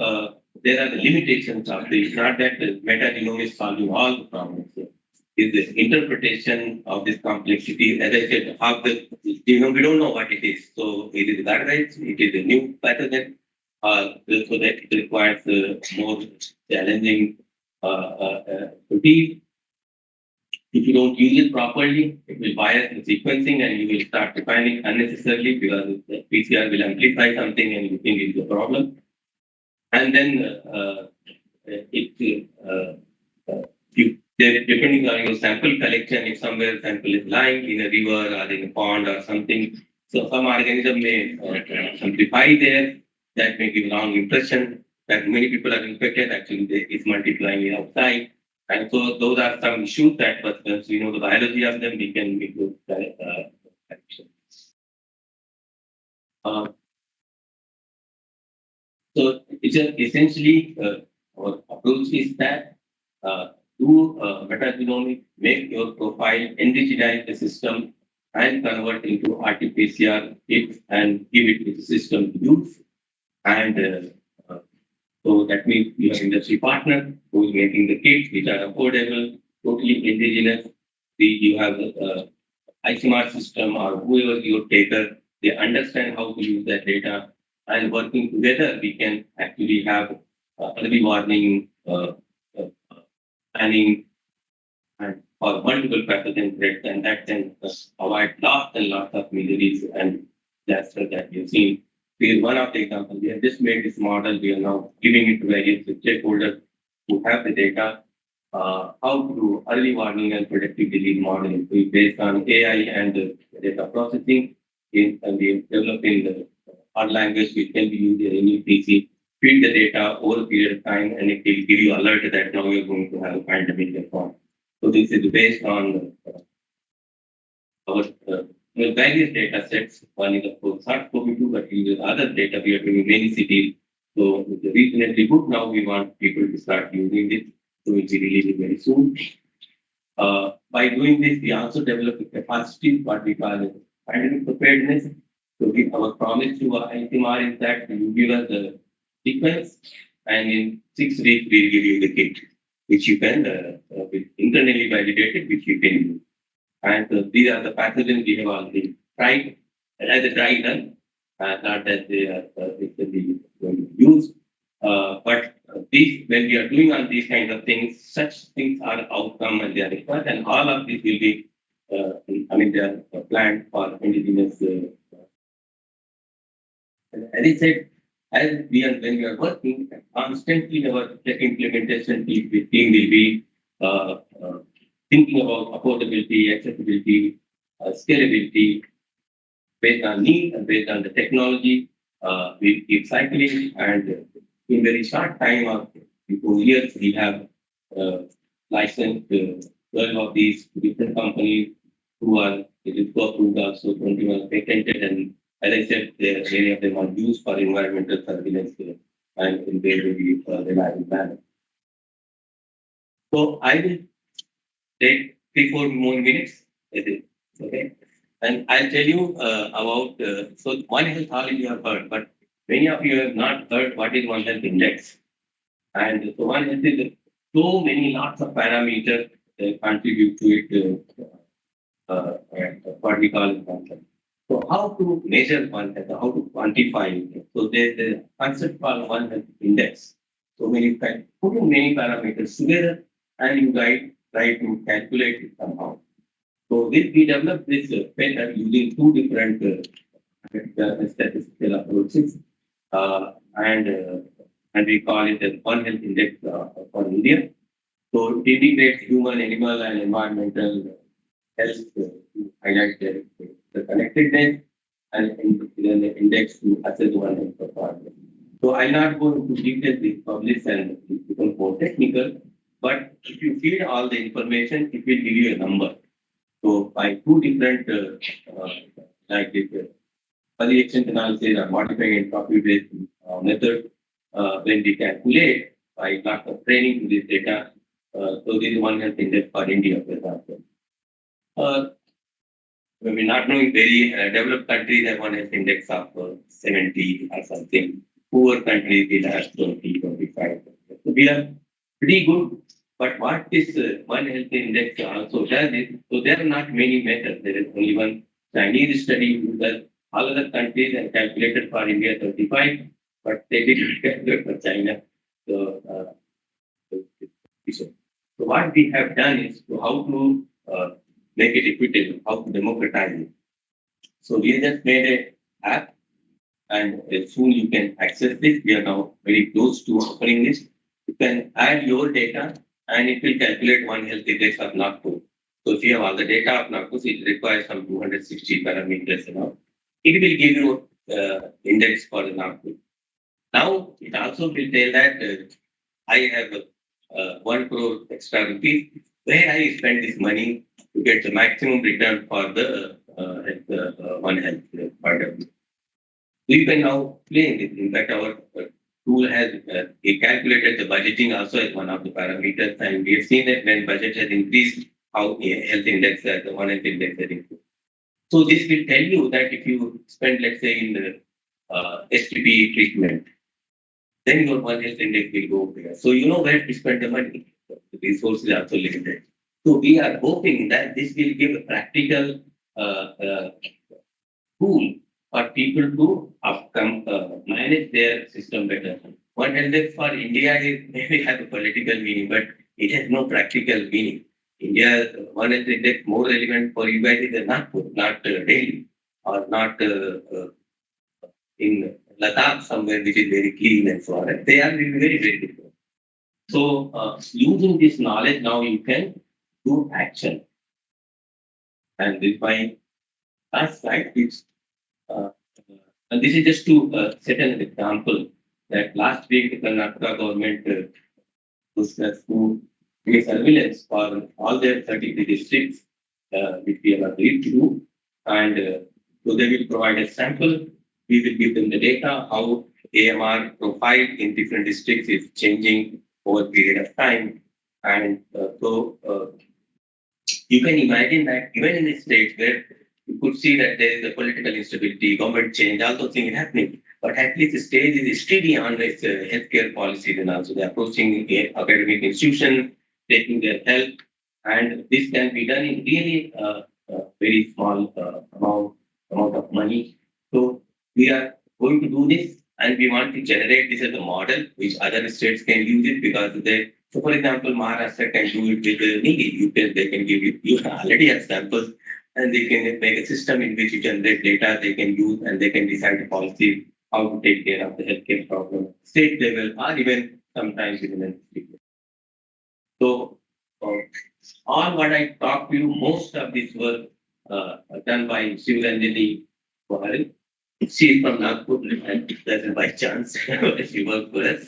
there are the limitations of this. Not that the metagenome is solving all the problems. Is the interpretation of this complexity, as I said, how the we don't know what it is. So it is that right? It is a new pathogen, so that it requires more challenging routine. If you don't use it properly, it will bias the sequencing and you will start defining unnecessarily because the PCR will amplify something and you think it's a problem. And then depending on your sample collection, if somewhere sample is lying in a river or in a pond or something, so some organism may amplify there. That may give wrong impression that many people are infected. Actually, it's multiplying outside. And so those are some issues that, but once we know the biology of them, we can make those corrections. So it's essentially our approach is that do metagenomics, make your profile, indigenize the system, and convert into RT-PCR kits and give it to the system to use. And so that means you have industry partner who is making the kits which are affordable, totally indigenous. You have ICMR system or whoever your taker, they understand how to use that data, and working together, we can actually have early warning, planning, and for multiple pathogen threats, and that can avoid lots and lots of miseries and disasters that we've seen. Here's one of the examples. We have just made this model. We are now giving it to various stakeholders who have the data. How to do early warning and predictive disease modeling based on AI and data processing. And we have developed in the our language which can be used in any PC. Feed the data over a period of time, and it will give you alert that now you're going to have a pandemic at all. So this is based on our various data sets. One is of course SARS-CoV-2, but we use other data. We are doing many cities. So it's reasonably good. Now we want people to start using it. So we'll be releasing very soon. By doing this, we also develop a capacity, what we call pandemic preparedness. So our promise to ICMR is that you give us the sequence, and in 6 weeks we'll give you the kit, which you can internally validated, which you can use. And these are the pathogens we have already tried as a dry run, not that they are going to use. But these, when we are doing all these kinds of things, such things are outcome and they are required, and all of this will be, they are planned for indigenous. As I said, when we are working, constantly our tech implementation team will be thinking about affordability, accessibility, scalability, based on need and based on the technology. We keep cycling, and in very short time of 4 years, we have licensed 12 of these different companies who are approved, also 21 patented, and as I said, many of them are used for environmental surveillance and in very reliable manner. So I will take 3-4 more minutes. Okay, and I'll tell you about. So One Health already you have heard, but many of you have not heard what is One Health Index. And so One Health is so many lots of parameters contribute to it. What we call One Health. So how to measure One Health, how to quantify it. So there's a concept called One Health Index. So when you can put in many parameters together and you try to calculate it somehow. So we developed this method using 2 different statistical approaches, and we call it the One Health Index for India. So it integrates human, animal, and environmental health to highlight the connectedness, and then the index to assess One Health performance. So I'll not go into details this publish and become more technical, but if you feed all the information, it will give you a number. So by 2 different like this early action analysis or modifying entropy based method, when we calculate by lot of training to this data, so this is One Health Index for India, for example. We're not knowing very developed countries have One Health Index of 70 or something. Poor countries will have 20, 25. So we are pretty good. But what this One Health Index also does is, so there are not many methods. There is only one Chinese study who does all other countries and calculated for India 35, but they didn't calculate for China. So what we have done is how to make it equitable, how to democratize it. So we just made an app, and soon you can access this. We are now very close to offering this. You can add your data, and it will calculate One Health Index of Nagpur. So if you have all the data of Nagpur, it requires some 260 parameters and all. It will give you index for the Nagpur. Now it also will tell that I have 1 crore extra rupees. Where I spend this money to get the maximum return for the One Health point of view. We can now play in this. In fact, our tool has calculated the budgeting also as one of the parameters, and we have seen that when budget has increased, how health index, the One Health Index has increased. So this will tell you that if you spend, let's say, in the STP treatment, then your One Health Index will go there. So you know where to spend the money. The resources are also limited. So we are hoping that this will give a practical tool for people to manage their system better. One Health Index for India is maybe have a political meaning, but it has no practical meaning. India One Health Index more relevant for you guys is Nagpur, not Delhi, or not in Ladakh somewhere which is very clean and so on. They are very, very different. So using this knowledge now you can do action. And this my last slide is and this is just to set an example that last week the Karnataka government was to do surveillance for all their 33 districts which we have agreed to do. And so they will provide a sample. We will give them the data, how AMR profile in different districts is changing over a period of time. And so you can imagine that even in a state where you could see that there is a political instability, government change, all those things happening, but at least the state is steady on its healthcare policies and also they're approaching academic institutions, taking their help, and this can be done in really very small amount of money. So we are going to do this, and we want to generate this as a model which other states can use it because they. So, for example, Maharashtra can do it with NEERI. They can give you already have samples, and they can make a system in which you generate data they can use, and they can decide a policy how to take care of the healthcare problem, state level, or even sometimes even in district level. So, all what I talked to you, most of this work done by Shivaranjani Bahari. She is from Nagpur, and that's by chance. She worked for us.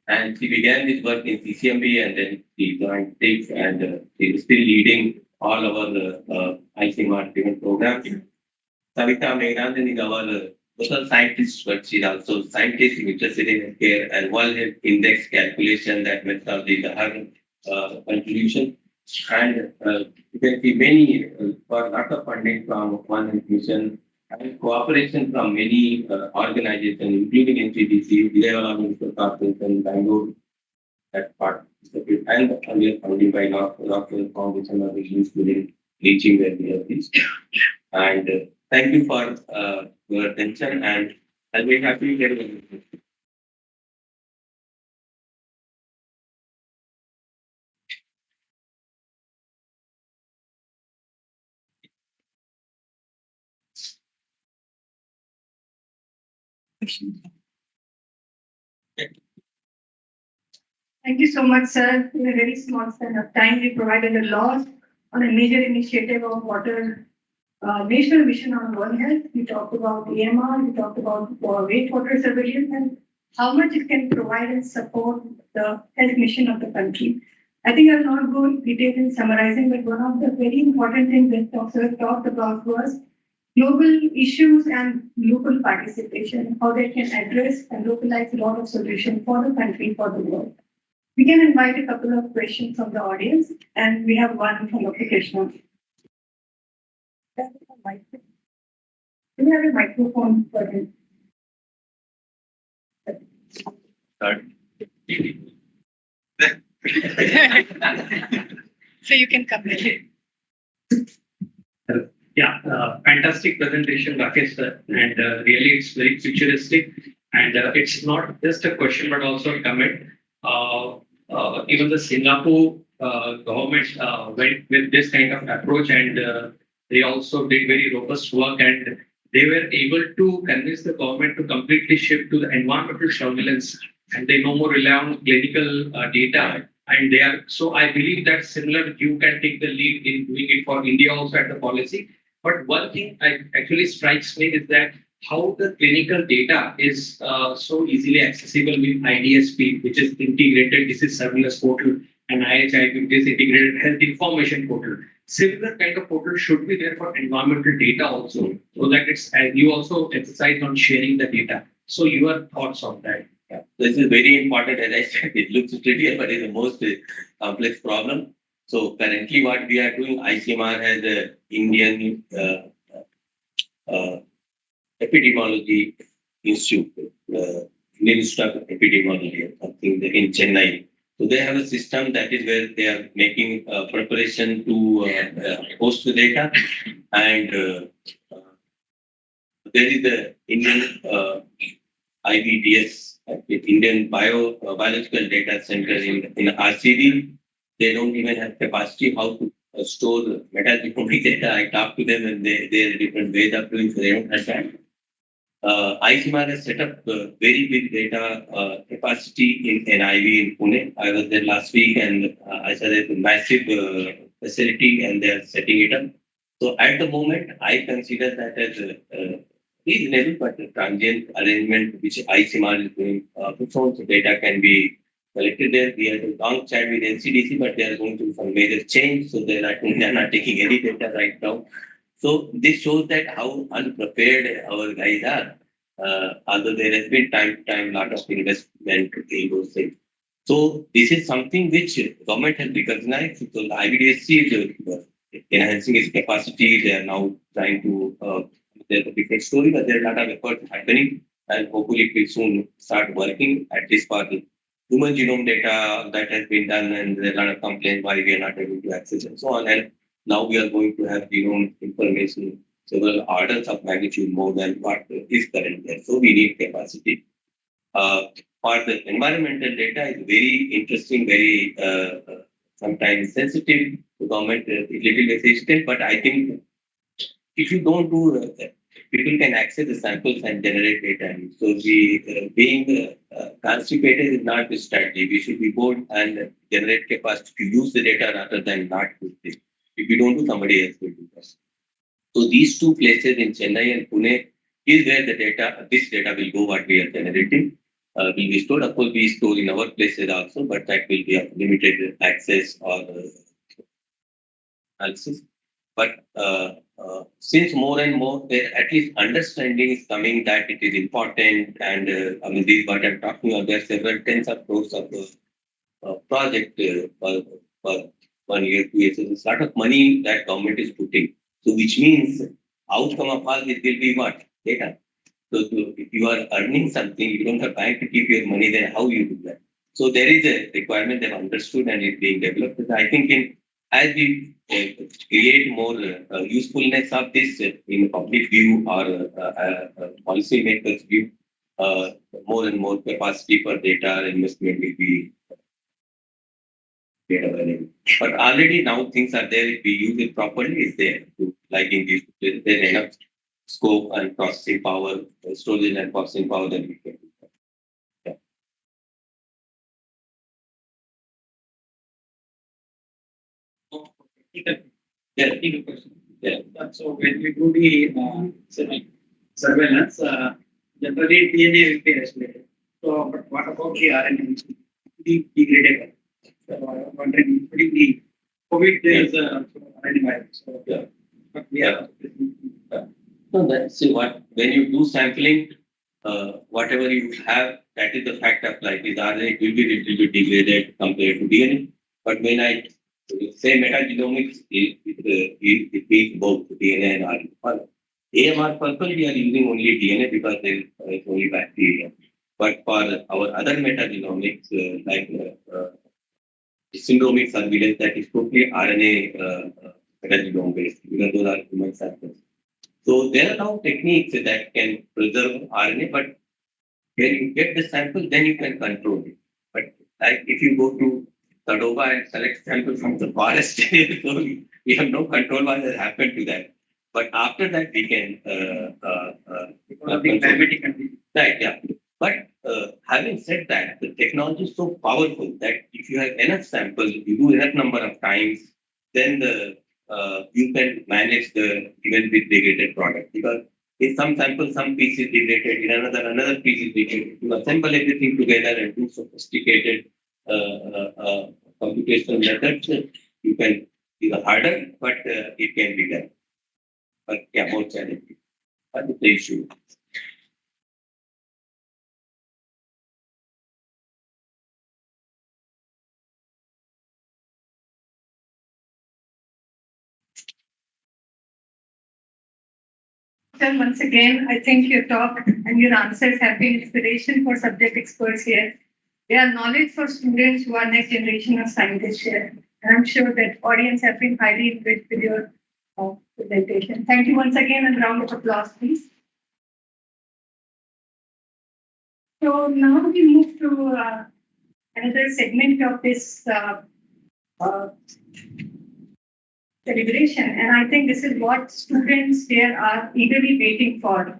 And she began this work in CCMB, and then she joined TICS, and she is still leading all our ICMR driven programs. Savita Meghnandan is our social scientist, but she's also scientist interested in healthcare and World Health Index calculation, that methodology is her contribution. And you can see many, for lot of funding from One Health Mission, and cooperation from many organizations, including NCDC, Vijayawada Municipal Corporation, Bangalore, that part. And we are funded by Rockland Foundation of including reaching where we have reached. And thank you for your attention, and I'll be happy to get it. Thank you so much, sir. In a very small span of time, we provided a lot on a major initiative of water, national mission on One Health. We talked about AMR, we talked about wastewater surveillance, and how much it can provide and support the health mission of the country. I think I'll not go in detail in summarizing, but one of the very important things that Dr. talked about was global issues and local participation, how they can address and localize a lot of solutions for the country, for the world. We can invite a couple of questions from the audience, and we have one from the professional. Do you have a microphone for him? Start. So you can come in. Yeah, fantastic presentation, Rakesh sir, and really it's very futuristic, and it's not just a question but also a comment. Even the Singapore government went with this kind of approach, and they also did very robust work, and they were able to convince the government to completely shift to the environmental surveillance, and they no more rely on clinical data. And they are so. I believe that similar you can take the lead in doing it for India also at the policy. But one thing actually strikes me is that how the clinical data is so easily accessible with IDSP, which is Integrated Disease Surveillance Portal, and IHIP, which is Integrated Health Information Portal. Similar kind of portal should be there for environmental data also, so that it's, and you also emphasize on sharing the data. So your thoughts on that? Yeah, this is very important. As I said, it looks trivial, but it's the most complex problem. So currently, what we are doing, ICMR has a Indian Epidemiology Institute, Indian Institute of Epidemiology, or something in Chennai. So they have a system that is where they are making preparation to host the data, and there is the Indian IBDS, Indian Biological Data Center in RCD. They don't even have capacity how to store metagenomic data. I talked to them, and they are different ways of doing, so they don't have that. ICMR has set up very big data capacity in NIV in Pune. I was there last week, and I saw there's a massive facility, and they are setting it up. So at the moment, I consider that as a reasonable but a transient arrangement which ICMR is doing. So data can be collected there. We had a long chat with NCDC, but they are going through some major change, so they are not taking any data right now. So this shows that how unprepared our guys are. Although there has been time to time lot of investment in those things. So this is something which government has recognized. So the IBDSC is enhancing its capacity. They are now trying to. There's a different story, but there are a lot of efforts happening, and hopefully it will soon start working. At this part, human genome data that has been done, and there are a lot of complaints why we are not able to access and so on. And now we are going to have genome information several orders of magnitude more than what is current there. So we need capacity. For the environmental data is very interesting, very sometimes sensitive. The government is a little hesitant, but I think if you don't do people can access the samples and generate data. So we being constipated is not the strategy. We should be bold and generate capacity to use the data rather than not use it. If we don't do, somebody else will do that. So these two places in Chennai and Pune is where the data, this data will go what we are generating. Will be stored. Of course, we store in our places also, but that will be of limited access or analysis. But since more and more, there at least understanding is coming that it is important, and I mean, this is what I'm talking about. There are several tens of crores of project for 1 year, 2 years. So there's a lot of money that government is putting. So which means outcome of all this will be what? Data. So if you are earning something, you don't have time to keep your money, then how you do that? So there is a requirement they've understood and it's being developed. But I think as we create more usefulness of this in public view or policy makers view, more and more capacity for data investment will be made available. But already now things are there. If we use it properly, it's there. Like in this, there's enough scope and processing power, storage and processing power that we can do. Yeah, technical question. Yeah. So when we do the surveillance, generally DNA will be isolated. So, but what about the RNA? Be degradable. So I'm wondering, putting the COVID, there is a RNA virus. So, yeah. But we are. So that's what when you do sampling, whatever you have, that is the fact of life. Is RNA it will be little bit degraded compared to DNA. But when I say metagenomics, it means both DNA and RNA. For AMR purpose, we are using only DNA because there is only bacteria. But for our other metagenomics, like syndromic surveillance, that is totally RNA metagenome based because those are human samples. So there are now techniques that can preserve RNA, but when you get the sample, then you can control it. But like if you go to Tadoba and select samples from the forest, so we have no control what has happened to that. But after that, we can Climatic conditions. right, yeah. But having said that, the technology is so powerful that if you have enough samples, you do enough number of times, then you can manage the even with degraded product. Because in some samples, some piece is degraded, in another piece is degraded. You assemble everything together and do sophisticated computational methods. You can it's harder, but it can be done. But yeah, more challenging. But it's the issue. Sir, once again, I think your talk and your answers have been inspiration for subject experts here. They are knowledge for students who are next generation of scientists here. And I'm sure that audience have been highly enriched with your presentation. Thank you once again, and round of applause, please. So now we move to another segment of this uh, celebration, and I think this is what students here are eagerly waiting for.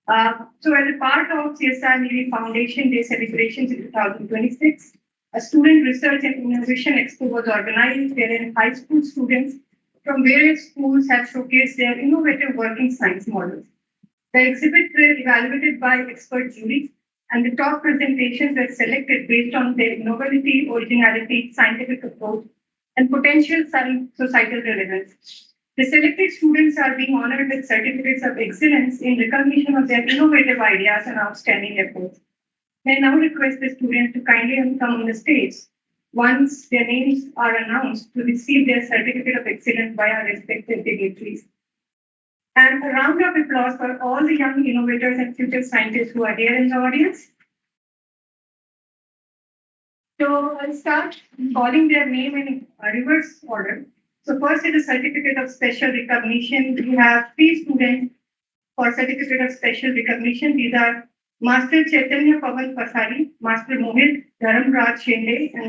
So as a part of CSIR-NEERI Foundation Day celebrations in 2026, a student research and innovation expo was organized wherein high school students from various schools have showcased their innovative working science models. The exhibits were evaluated by expert juries, and the top presentations were selected based on their innovativity, originality, scientific approach, and potential societal relevance. The selected students are being honored with certificates of excellence in recognition of their innovative ideas and outstanding efforts. May I now request the students to kindly come on the stage once their names are announced to receive their certificate of excellence by our respective dignitaries. And a round of applause for all the young innovators and future scientists who are here in the audience. So I'll start calling their name in reverse order. So first is a certificate of special recognition. We have 3 students for certificate of special recognition. These are Master Chaitanya Pavan Pasari, Master Mohit Dharam Raj Shende, and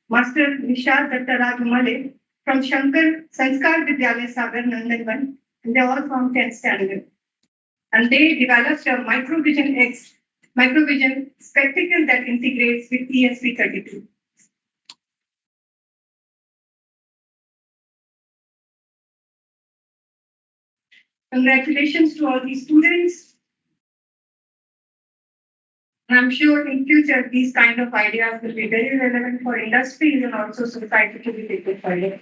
Master Nishad Dattaraj Male from Shankar Sanskar Vidyalaya Sagar Nandanvan. And they're all from 10th standard. And they developed a microvision spectacle that integrates with ESP32. Congratulations to all these students. And I'm sure in future, these kind of ideas will be very relevant for industries and also society to be taken further.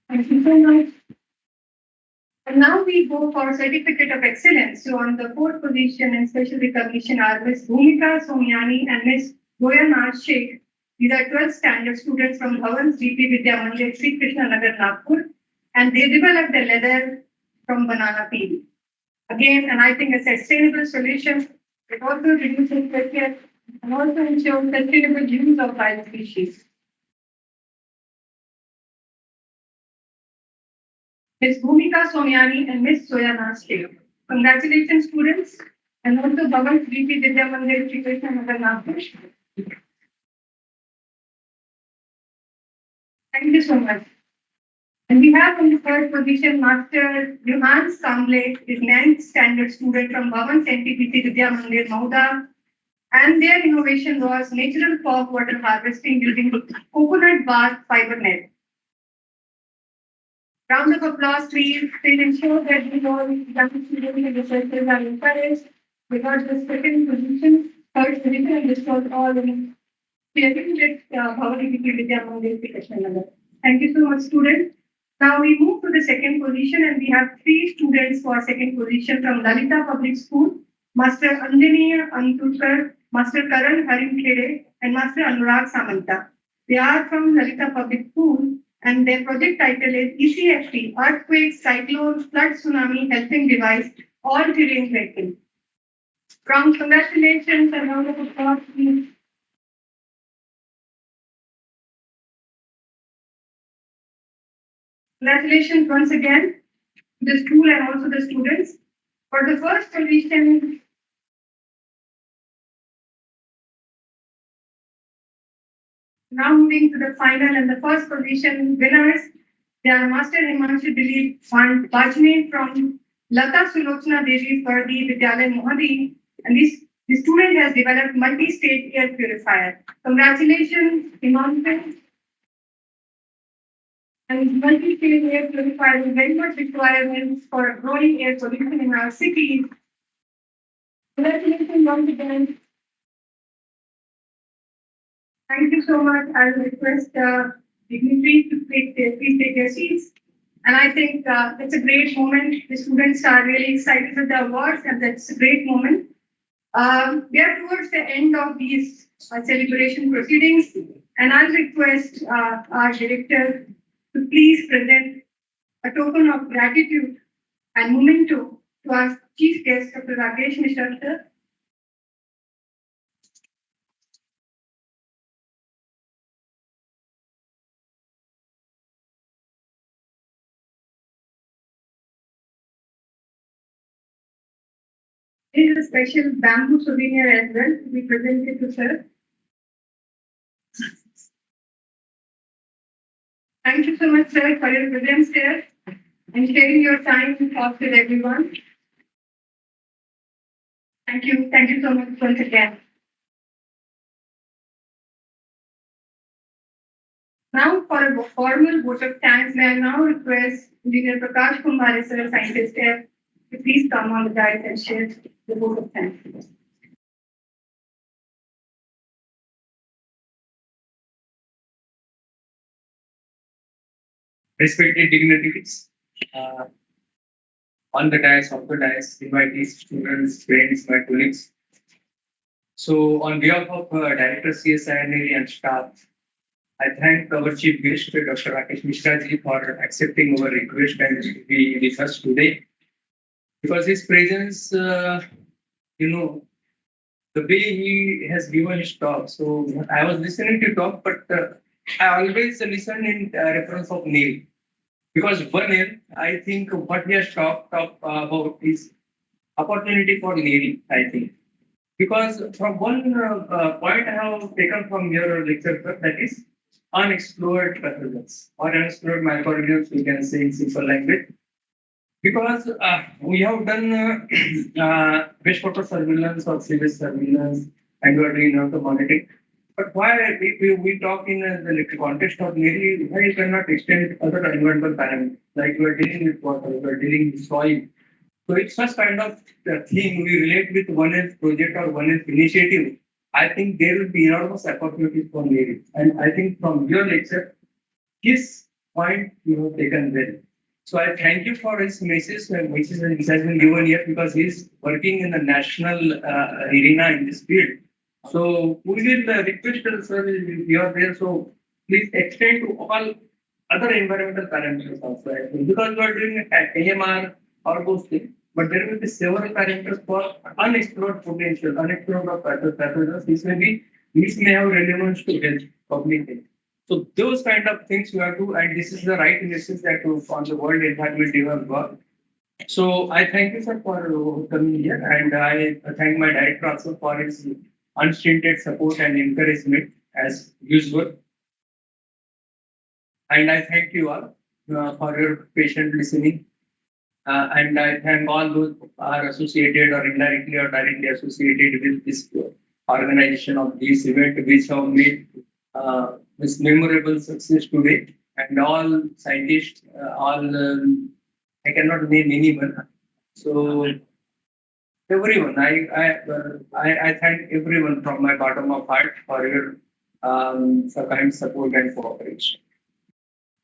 Thank you so much. And now we go for certificate of excellence. So on the 4th position in special recognition are Ms. Bhumika Somyani and Ms. Goyanaz Sheikh. These are 12th standard students from Bhavan's GP Vidya Mandir, Sri Krishna Nagar, Nagpur. And they developed the leather from banana peel. Again, and I think a sustainable solution. It also reduces pressure and also ensures sustainable use of wild species. Ms. Bhumika Somyani and Ms. Soyanaz Sheikh. Congratulations, students, and also Bhavan's GP Vidya Mandir, Sri Krishna Nagar, Nagpur. Thank you so much. And we have in the 3rd position Master Johannes Kamble, is 9th standard student from Bhavan's NTPC Vidya Mandir, Mauda. And their innovation was natural fog water harvesting using coconut bark fiber net. Round of applause, please. Please ensure that these all young students and researchers are encouraged. We got the 2nd position, 3rd position, and this was all in sharing with Bhavan NTPC Vidya Mandir, Sri Krishna Nagar. Thank you so much, students. Now we move to the second position, and we have three students for second position from Lalita Public School, Master Anjaniya Antulkar, Master Karan Harimkhede, and Master Anurag Samanta. They are from Lalita Public School, and their project title is ECFT, Earthquake, Cyclone, Flood, Tsunami Helping Device, All Terrain Vehicle. From congratulations and round of applause, please. Congratulations once again to the school and also the students. For the first position, now moving to the final and the first position winners, they are Master Himanshu Dilip Bajne from Lata Sulochana Devi for the Vidyalaya Mohadi, and the student has developed multi-stage air purifier. Congratulations, Himanshu. And multi-stage air purifier is very much requirements for growing air pollution in our cities. Congratulations once again. Thank you so much. I will request dignitaries to please take their seats. And I think it's a great moment. The students are really excited with the awards, and that's a great moment. We are towards the end of these celebration proceedings, and I'll request our director to please present a token of gratitude and memento to our chief guest, Dr. Rakesh Mishra, sir. There is a special bamboo souvenir as well to be presented to sir. Thank you so much, sir, for your presence here and sharing your time and thoughts with everyone. Thank you. Thank you so much once again. Now, for a formal vote of thanks, may I now request Engineer Prakash Kumar, sir, scientist here, to please come on the dais and share the vote of thanks. Respected dignitaries, on the dais, off the dais, invitees, students, friends, my colleagues. So, on behalf of Director CSIR-NEERI and staff, I thank our Chief Guest, Dr. Rakesh Mishra ji, for accepting our request and to be with us today. Because his presence, the way he has given his talk. So, I was listening to talk, but I always listen in reference of NEERI. Because one year, I think what he has talked about is opportunity for NEERI, I think. Because from one point I have taken from your lecture, sir, that is unexplored pathogens or unexplored microorganisms, we can say in simple language. Because we have done wastewater surveillance or sewage surveillance and we are doing now the monitoring. But why we talk in the context of NEERI, why you cannot extend other environmental parameters, like we are dealing with water, we are dealing with soil. So it's such kind of thing we relate with one health project or one health initiative. I think there will be enormous opportunities for NEERI. And I think from your lecture, his point you have taken well. So I thank you for his message, which has been given here because he's working in the national arena in this field. So we will request sir, you are there. So please extend to all other environmental parameters also. Because we are doing AMR or those things, but there will be several parameters for unexplored potential, unexplored pathogens. This may have relevance to health, public health. So those kind of things you have to, and this is the right message that on the World Environment Day have got. So I thank you, sir, for coming here, and I thank my director also for his unstinted support and encouragement as usual. And I thank you all for your patient listening. And I thank all those who are associated or indirectly or directly associated with this organization of this event, which have made this memorable success today. And all scientists, I cannot name anyone. So everyone, I thank everyone from my bottom of heart for your kind support and cooperation.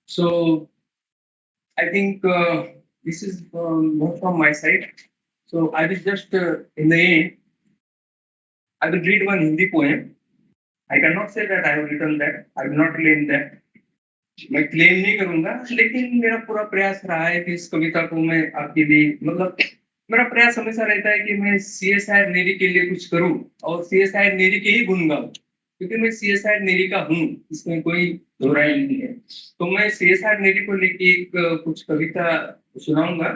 So I think this is more from my side. So I will just in the end, I will read one Hindi poem. I cannot say that I have written that. I will not claim that. मैं claim नहीं करूंगा, लेकिन मेरा पूरा प्रयास रहा है कि इस कविता को मैं आपके लिए मतलब मेरा प्रयास हमेशा रहता है कि मैं CSIR नेरी के लिए कुछ करूं और CSIR नेरी के ही गुण गाऊं, क्योंकि मैं CSIR नेरी का हूं, इसमें कोई दो राय नहीं है। तो मैं CSIR नेरी को लेके एक कुछ कविता सुनाऊंगा।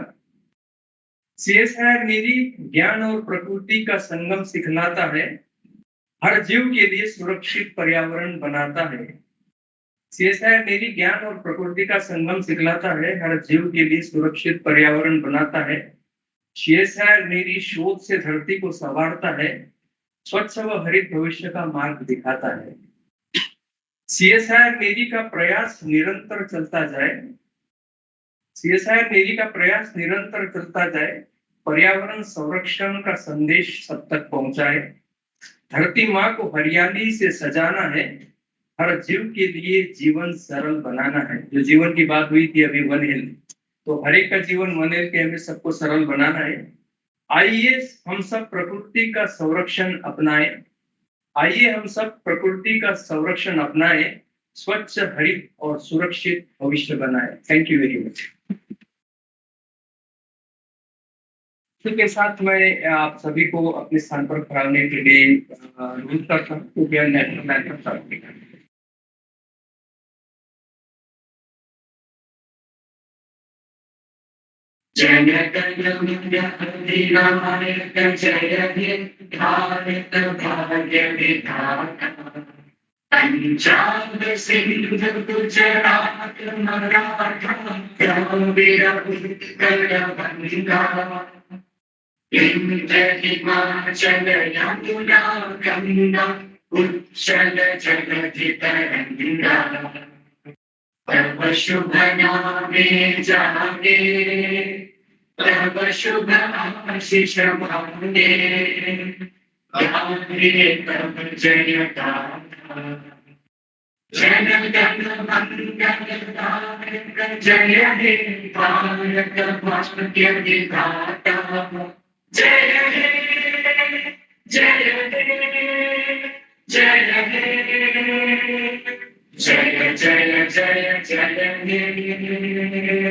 CSIR नेरी ज्ञान और प्रकृति का संगम सिखलाता है, हर जीव के लिए सुरक्षित पर्यावरण बनाता है। CSIR नेरी ज्ञान और प्रकृति का संगम सिखलाता है, हर जीव के लिए सुरक्षित पर्यावरण बनाता है। CSIR नेरी शोध से धरती को संवारता है, स्वच्छ व हरित भविष्य का मार्ग दिखाता है। CSIR नेरी का प्रयास निरंतर चलता जाए, CSIR नेरी का प्रयास निरंतर चलता जाए, पर्यावरण संरक्षण का संदेश सब तक पहुंचाए। धरती माँ को हरियाली से सजाना है, हर जीव के लिए जीवन सरल बनाना है। जो जीवन की बात हुई थी अभी वन हेल्थ, तो हर एक का जीवन वन हेल्थ के हमें सबको सरल बनाना है। आइए हम सब प्रकृति का संरक्षण अपनाएं, आइए हम सब प्रकृति का संरक्षण अपनाएं, स्वच्छ हरित और सुरक्षित भविष्य बनाएं। Thank you very much. के साथ मैं आप सभी को अपने स्थान पर खड़ा होने के लिए अनुरोध करता हूँ, क्योंकि नेशनल एंथम चालू है। जय अधिनायक जय हे भारत भाग्य विधाता, पंजाब सिंध गुजरात मराठा द्रविड़ उत्कल बंगा, इंद्र हिमाचल यमुना गंगा उच्चल जगति तरंगा, तब शुभ नामे जागे, तब शुभ आशीष मांगे, गाहे तब जय गाथा, जन गण मंगलदायक जय हे भारत भाग्य विधाता, जय हे जय हे जय हे जय जय जय जय हे।